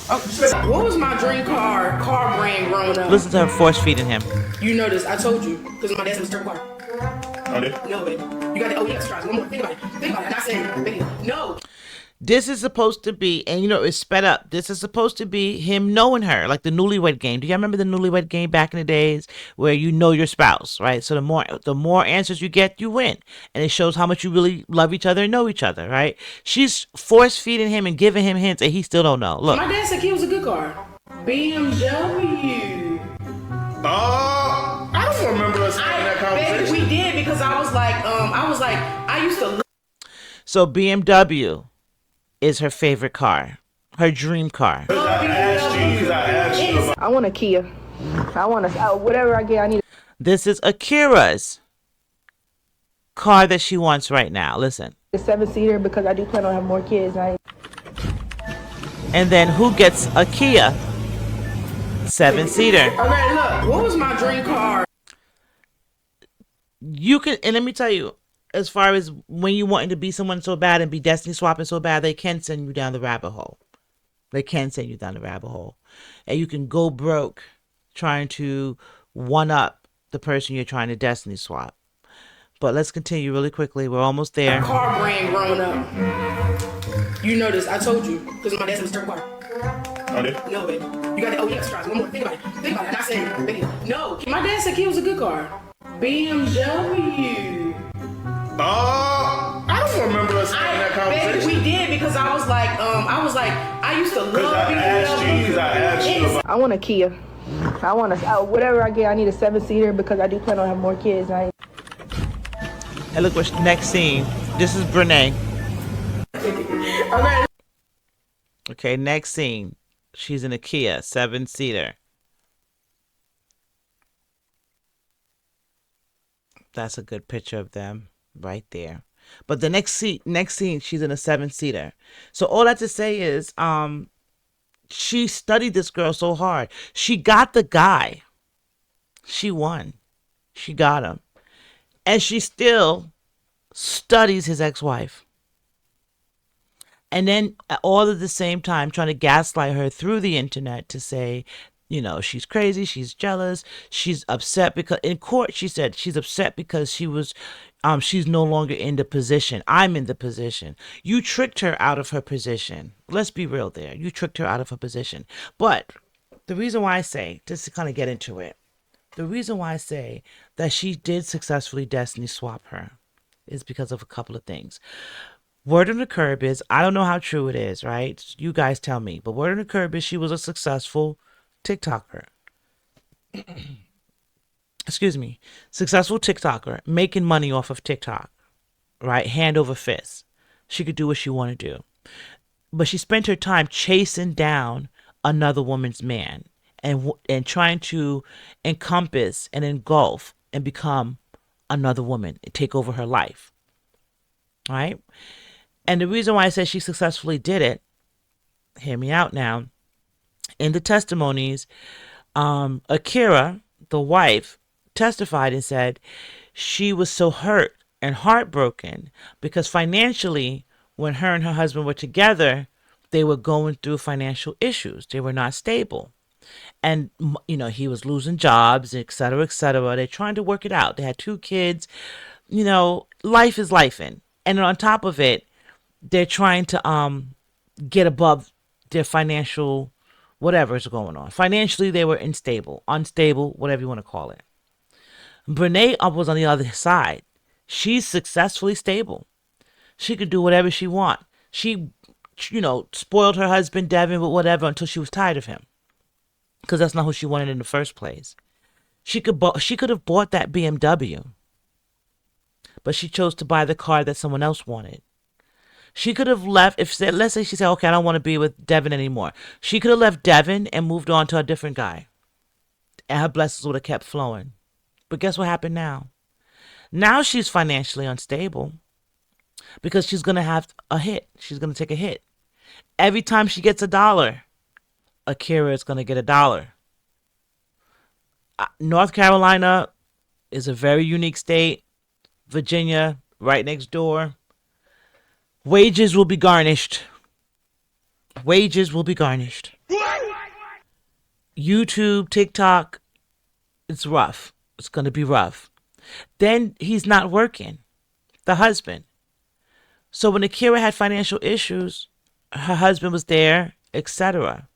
What was my dream car brand growing up? Listen to her force feeding him. You know this. I told you because my dad's Mr. Car. Oh, did? No, baby. You got the OEX cars. One more. Think about it. Think about it. And I said, baby, no. This is supposed to be, and you know, it's sped up. This is supposed to be him knowing her, like the newlywed game. Do you remember the newlywed game back in the days where you know your spouse, right? So the more answers you get, you win. And it shows how much you really love each other and know each other, right? She's force feeding him and giving him hints and he still don't know. Look. My dad said it was a good car. BMW. I don't remember us having that conversation. We did because I was like, I used to. So BMW is her favorite car, her dream car. I asked you about. I want a Kia. I want whatever I get, I need. This is Akira's car that she wants right now. Listen. A 7-seater because I do plan on having more kids. And then who gets a Kia? 7-seater. Okay, look. What was my dream car? You can, and let me tell you, as far as when you wanting to be someone so bad and be destiny swapping so bad, they can send you down the rabbit hole. They can send you down the rabbit hole. And you can go broke trying to one up the person you're trying to destiny swap. But let's continue really quickly. We're almost there. Car brand growing up. You know this. I told you because my dad's Mr. Car. Oh, did? No, baby. You got the OEX cars. One more. Think about it. Think about it. And I said, baby, no. My dad said it was a good car. BMW. I don't remember us having that that conversation? We did because I was like, I used to love BMW. I asked you about. I want a Kia. I want whatever I get. I need a 7-seater because I do plan on having more kids. Hey, look what's next scene. This is Brenay. Okay, next scene. She's in a Kia 7-seater. That's a good picture of them right there. But the next scene, she's in a 7-seater. So all that to say is, she studied this girl so hard. She got the guy. She won. She got him. And she still studies his ex-wife. And then all at the same time trying to gaslight her through the internet to say, you know, she's crazy, she's jealous, she's upset because in court she said she's upset because she's no longer in the position. I'm in the position. You tricked her out of her position. Let's be real there. You tricked her out of her position. But the reason why I say, just to kind of get into it, the reason why I say that she did successfully destiny swap her is because of a couple of things. Word on the curb is, I don't know how true it is, right? You guys tell me. But word on the curb is she was a successful TikToker. Excuse me. Successful TikToker, making money off of TikTok, right? Hand over fist. She could do what she wanted to do. But she spent her time chasing down another woman's man and trying to encompass and engulf and become another woman and take over her life. All right? And the reason why I say she successfully did it, hear me out now. In the testimonies, Akira, the wife, testified and said she was so hurt and heartbroken because financially, when her and her husband were together, they were going through financial issues. They were not stable. And, you know, he was losing jobs, et cetera, et cetera. They're trying to work it out. They had 2 kids. You know, life is lifing. And on top of it, they're trying to get above their financial whatever is going on. Financially, they were unstable, whatever you want to call it. Brenay was on the other side. She's successfully stable. She could do whatever she wants. She, you know, spoiled her husband, Devin, with whatever until she was tired of him. Because that's not who she wanted in the first place. She could have bought that BMW. But she chose to buy the car that someone else wanted. She could have left, let's say she said, okay, I don't want to be with Devin anymore. She could have left Devin and moved on to a different guy. And her blessings would have kept flowing. But guess what happened now? Now she's financially unstable because she's going to have a hit. She's going to take a hit. Every time she gets $1, Akira is going to get $1. North Carolina is a very unique state. Virginia, right next door. Wages will be garnished. Wages will be garnished. YouTube, TikTok, it's rough. It's going to be rough. Then he's not working, the husband. So when Akira had financial issues, her husband was there, etc.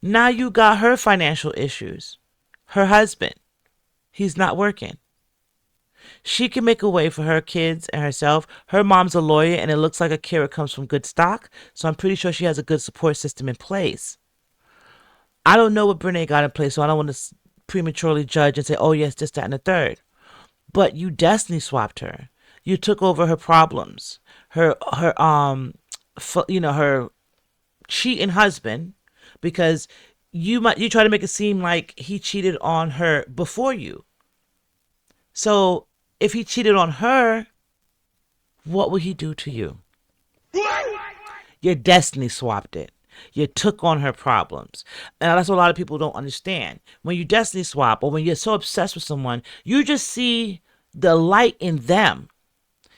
Now you got her financial issues. Her husband, he's not working. She can make a way for her kids and herself. Her mom's a lawyer, and it looks like Akira comes from good stock. So I'm pretty sure she has a good support system in place. I don't know what Brenay got in place, so I don't want to prematurely judge and say, oh, yes, this, that, and the third. But you destiny swapped her. You took over her problems. Her cheating husband, because you try to make it seem like he cheated on her before you. So if he cheated on her, what would he do to you? Your destiny swapped it. You took on her problems. And that's what a lot of people don't understand. When you destiny swap, or when you're so obsessed with someone, you just see the light in them.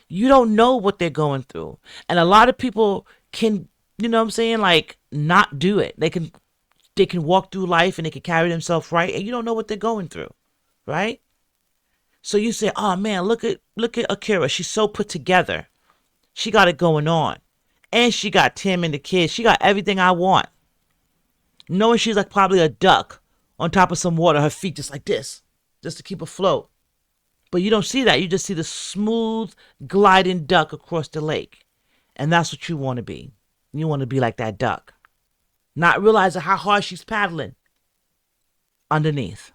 You don't know what they're going through. And a lot of people can, you know what I'm saying, like, not do it. They can walk through life and they can carry themselves right, and you don't know what they're going through, right? So you say, oh man, look at Akira. She's so put together. She got it going on. And she got Tim and the kids. She got everything I want. Knowing she's like probably a duck on top of some water, her feet just like this, just to keep afloat. But you don't see that. You just see the smooth gliding duck across the lake. And that's what you want to be. You want to be like that duck. Not realizing how hard she's paddling underneath.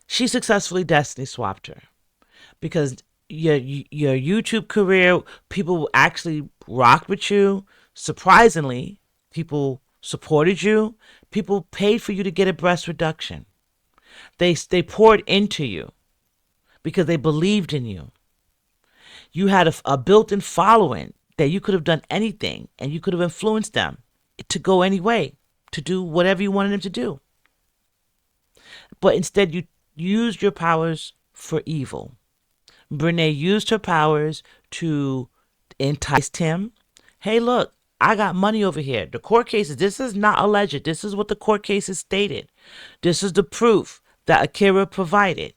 She successfully destiny swapped her because your YouTube career, people actually rocked with you. Surprisingly, people supported you. People paid for you to get a breast reduction. They poured into you because they believed in you. You had a built-in following that you could have done anything, and you could have influenced them to go any way, to do whatever you wanted them to do. But instead, you used your powers for evil. Brenay used her powers to entice Tim. Hey, look, I got money over here. The court cases, this is not alleged. This is what the court cases stated. This is the proof that Akira provided.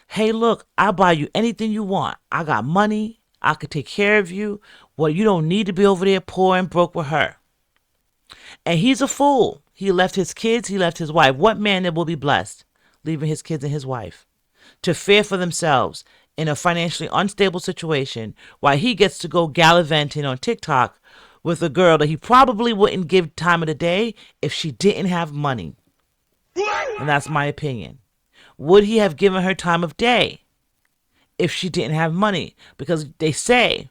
Hey, look, I'll buy you anything you want. I got money. I could take care of you. Well, you don't need to be over there poor and broke with her. And he's a fool. He left his kids. He left his wife. What man that will be blessed leaving his kids and his wife to fear for themselves in a financially unstable situation while he gets to go gallivanting on TikTok with a girl that he probably wouldn't give time of the day if she didn't have money? And that's my opinion. Would he have given her time of day if she didn't have money? Because they say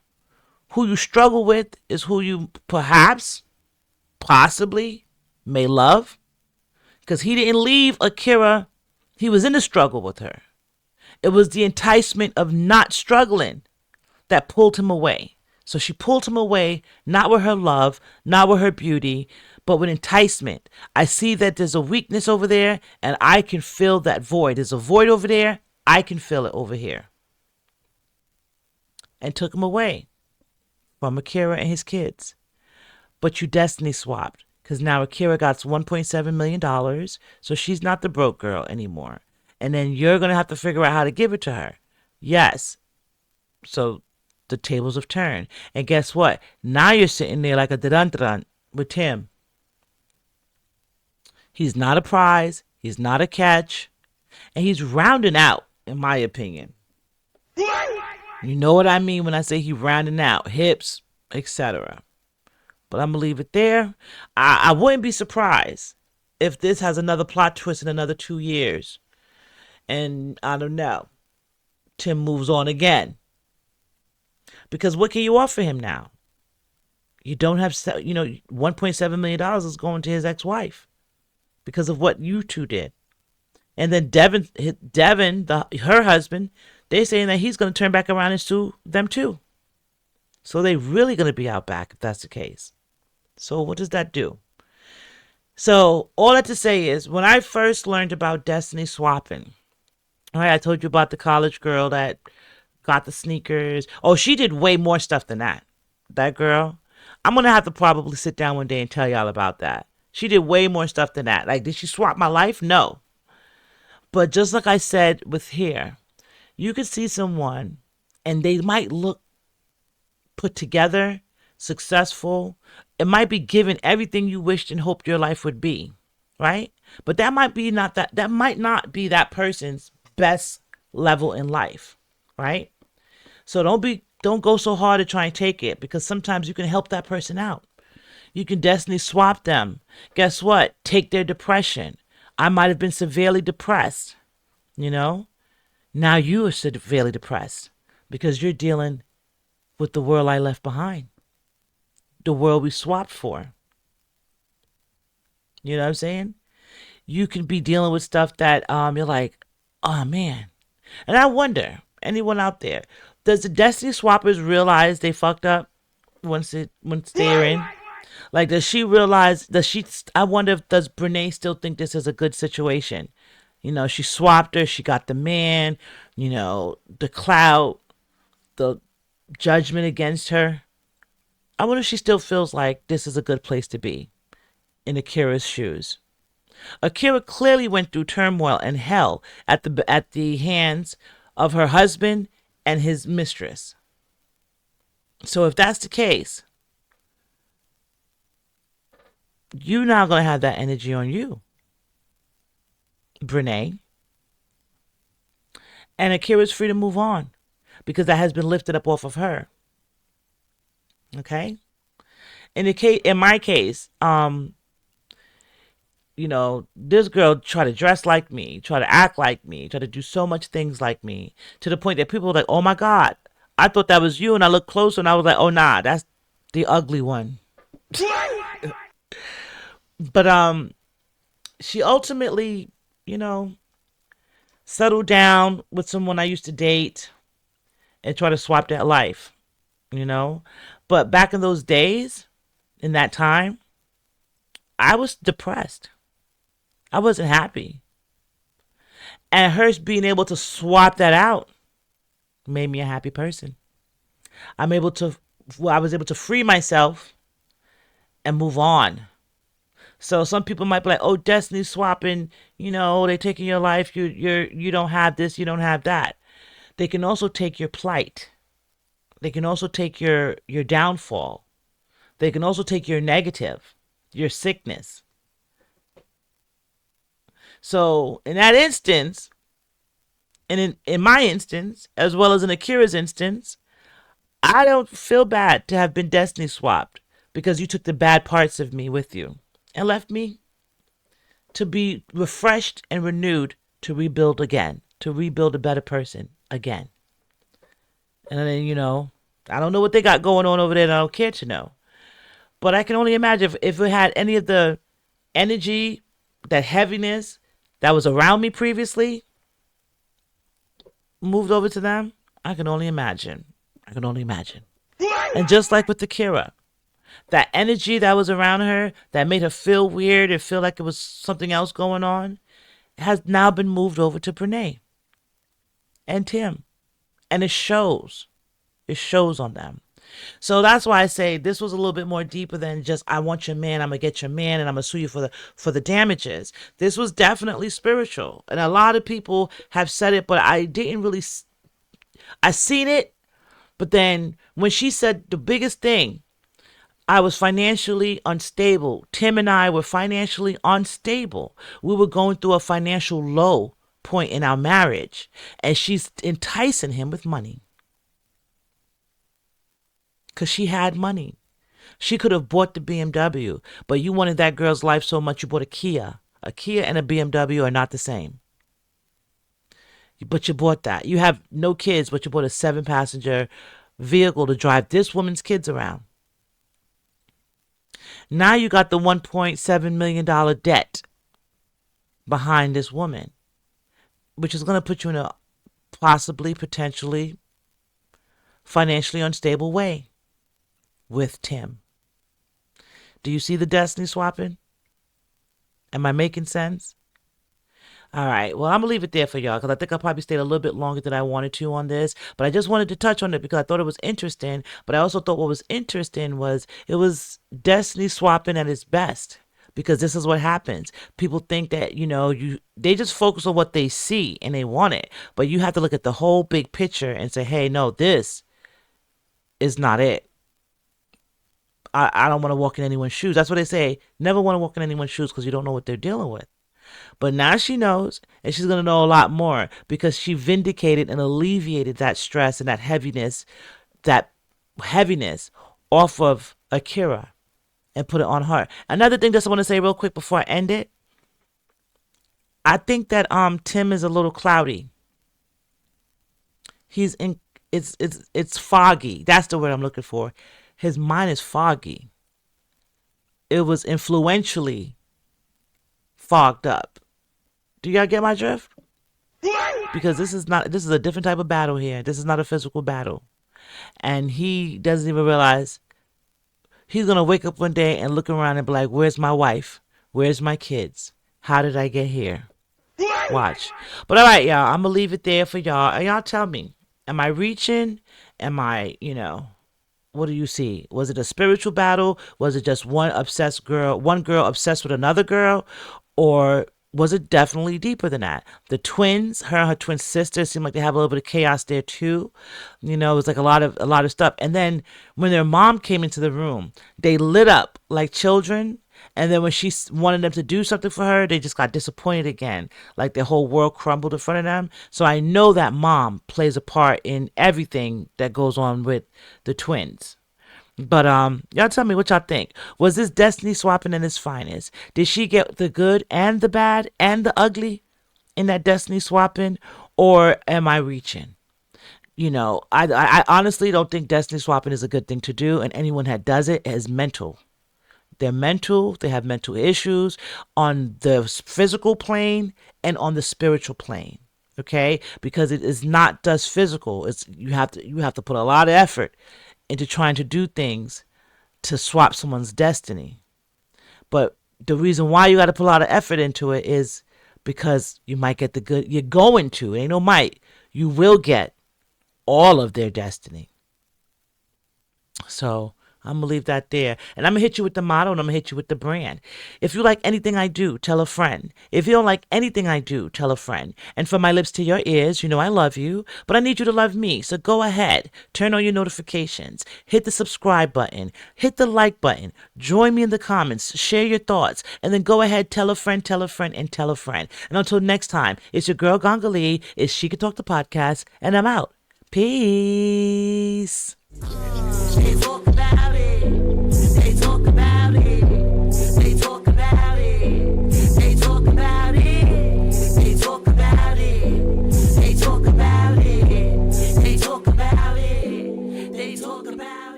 who you struggle with is who you possibly may love. Because he didn't leave Akira. He was in a struggle with her. It was the enticement of not struggling that pulled him away. So she pulled him away, not with her love, not with her beauty, but with enticement. I see that there's a weakness over there, and I can fill that void. There's a void over there. I can fill it over here. And took him away from Akira and his kids. But you destiny swapped, because now Akira got $1.7 million, so she's not the broke girl anymore. And then you're going to have to figure out how to give it to her. Yes. So the tables have turned. And guess what? Now you're sitting there like a dun with Tim. He's not a prize. He's not a catch. And he's rounding out, in my opinion. You know what I mean when I say he's rounding out. Hips, etc. But I'm going to leave it there. I wouldn't be surprised if this has another plot twist in another 2 years. And I don't know. Tim moves on again. Because what can you offer him now? You don't have, $1.7 million is going to his ex-wife because of what you two did. And then Devin, her husband, they're saying that he's going to turn back around and sue them too. So they're really going to be out back if that's the case. So what does that do? So all that to say is, when I first learned about destiny swapping, all right, I told you about the college girl that got the sneakers. Oh, she did way more stuff than that. That girl. I'm going to have to probably sit down one day and tell y'all about that. She did way more stuff than that. Like, did she swap my life? No. But just like I said with hair, you could see someone and they might look put together, successful. It might be given everything you wished and hoped your life would be, right? But that might not be that person's best level in life, right? So don't go so hard to try and take it, because sometimes you can help that person out. You can destiny swap them. Guess what? Take their depression. I might have been severely depressed, Now you are severely depressed because you're dealing with the world I left behind. The world we swapped for. You know what I'm saying? You can be dealing with stuff that you're like, oh man. And I wonder, anyone out there, does the destiny swappers realize they fucked up once they're in? Like, does she realize, I wonder does Brenay still think this is a good situation? She swapped her, she got the man, the clout, the judgment against her. I wonder if she still feels like this is a good place to be, in Akira's shoes. Akira clearly went through turmoil and hell at the hands of her husband and his mistress. So if that's the case, you're not going to have that energy on you, Brenay. And Akira's free to move on. because that has been lifted up off of her. Okay? In my case, this girl tried to dress like me, try to act like me, try to do so much things like me, to the point that people were like, oh my God, I thought that was you. And I looked closer and I was like, oh nah, that's the ugly one. But she ultimately, settled down with someone I used to date and try to swap that life, But back in those days, in that time, I was depressed. I wasn't happy. And her being able to swap that out made me a happy person. I was able to free myself and move on. So some people might be like, "Oh, destiny swapping, they're taking your life. You don't have this, you don't have that." They can also take your plight. They can also take your downfall. They can also take your negative, your sickness. So in that instance, and in my instance, as well as in Akira's instance, I don't feel bad to have been destiny swapped because you took the bad parts of me with you and left me to be refreshed and renewed to rebuild again, to rebuild a better person again. And then, I don't know what they got going on over there and I don't care to know. But I can only imagine if it had any of the energy, that heaviness that was around me previously, moved over to them, I can only imagine. And just like with Akira, that energy that was around her that made her feel weird and feel like it was something else going on has now been moved over to Brenay and Tim. And it shows. It shows on them. So that's why I say this was a little bit more deeper than just, I want your man, I'm going to get your man, and I'm going to sue you for the damages. This was definitely spiritual. And a lot of people have said it, but I didn't really, I seen it. But then when she said the biggest thing, I was financially unstable. Tim and I were financially unstable. We were going through a financial low point in our marriage. And she's enticing him with money. Because she had money. She could have bought the BMW, but you wanted that girl's life so much you bought a Kia. A Kia and a BMW are not the same. But you bought that. You have no kids, but you bought a 7-passenger vehicle to drive this woman's kids around. Now you got the $1.7 million debt behind this woman, which is going to put you in a possibly, potentially, financially unstable way with Tim. Do you see the destiny swapping? Am I making sense? All right. Well, I'm going to leave it there for y'all because I think I probably stayed a little bit longer than I wanted to on this. But I just wanted to touch on it because I thought it was interesting. But I also thought what was interesting was it was destiny swapping at its best. Because this is what happens. People think that, they just focus on what they see and they want it. But you have to look at the whole big picture and say, hey, no, this is not it. I don't want to walk in anyone's shoes. That's what they say. Never want to walk in anyone's shoes because you don't know what they're dealing with. But now she knows, and she's going to know a lot more because she vindicated and alleviated that stress and that heaviness off of Akira and put it on her. Another thing just I want to say real quick before I end it. I think that Tim is a little cloudy. It's foggy. That's the word I'm looking for. His mind is foggy. It was influentially fogged up. Do y'all get my drift? Because this is a different type of battle here. This is not a physical battle. And he doesn't even realize he's going to wake up one day and look around and be like, where's my wife? Where's my kids? How did I get here? Watch. But all right, y'all, I'm going to leave it there for y'all. And y'all tell me, am I reaching? Am I, what do you see? Was it a spiritual battle? Was it just one girl obsessed with another girl? Or was it definitely deeper than that? The twins, her and her twin sister, seemed like they have a little bit of chaos there too. It was like a lot of stuff. And then when their mom came into the room, they lit up like children And then when she wanted them to do something for her, they just got disappointed again. Like their whole world crumbled in front of them. So I know that mom plays a part in everything that goes on with the twins. But y'all tell me what y'all think. Was this destiny swapping in its finest? Did she get the good and the bad and the ugly in that destiny swapping? Or am I reaching? I honestly don't think destiny swapping is a good thing to do, and anyone that does it is mental. They're mental. They have mental issues on the physical plane and on the spiritual plane. Okay, because it is not just physical. It's you have to put a lot of effort into trying to do things to swap someone's destiny. But the reason why you got to put a lot of effort into it is because you might get the good. You're going to. Ain't no might. You will get all of their destiny. So I'm going to leave that there. And I'm going to hit you with the motto, and I'm going to hit you with the brand. If you like anything I do, tell a friend. If you don't like anything I do, tell a friend. And from my lips to your ears, you know I love you, but I need you to love me. So go ahead, turn on your notifications, hit the subscribe button, hit the like button, join me in the comments, share your thoughts, and then go ahead, tell a friend, and tell a friend. And until next time, it's your girl Gongali, it's She Could Talk the Podcast, and I'm out. Peace.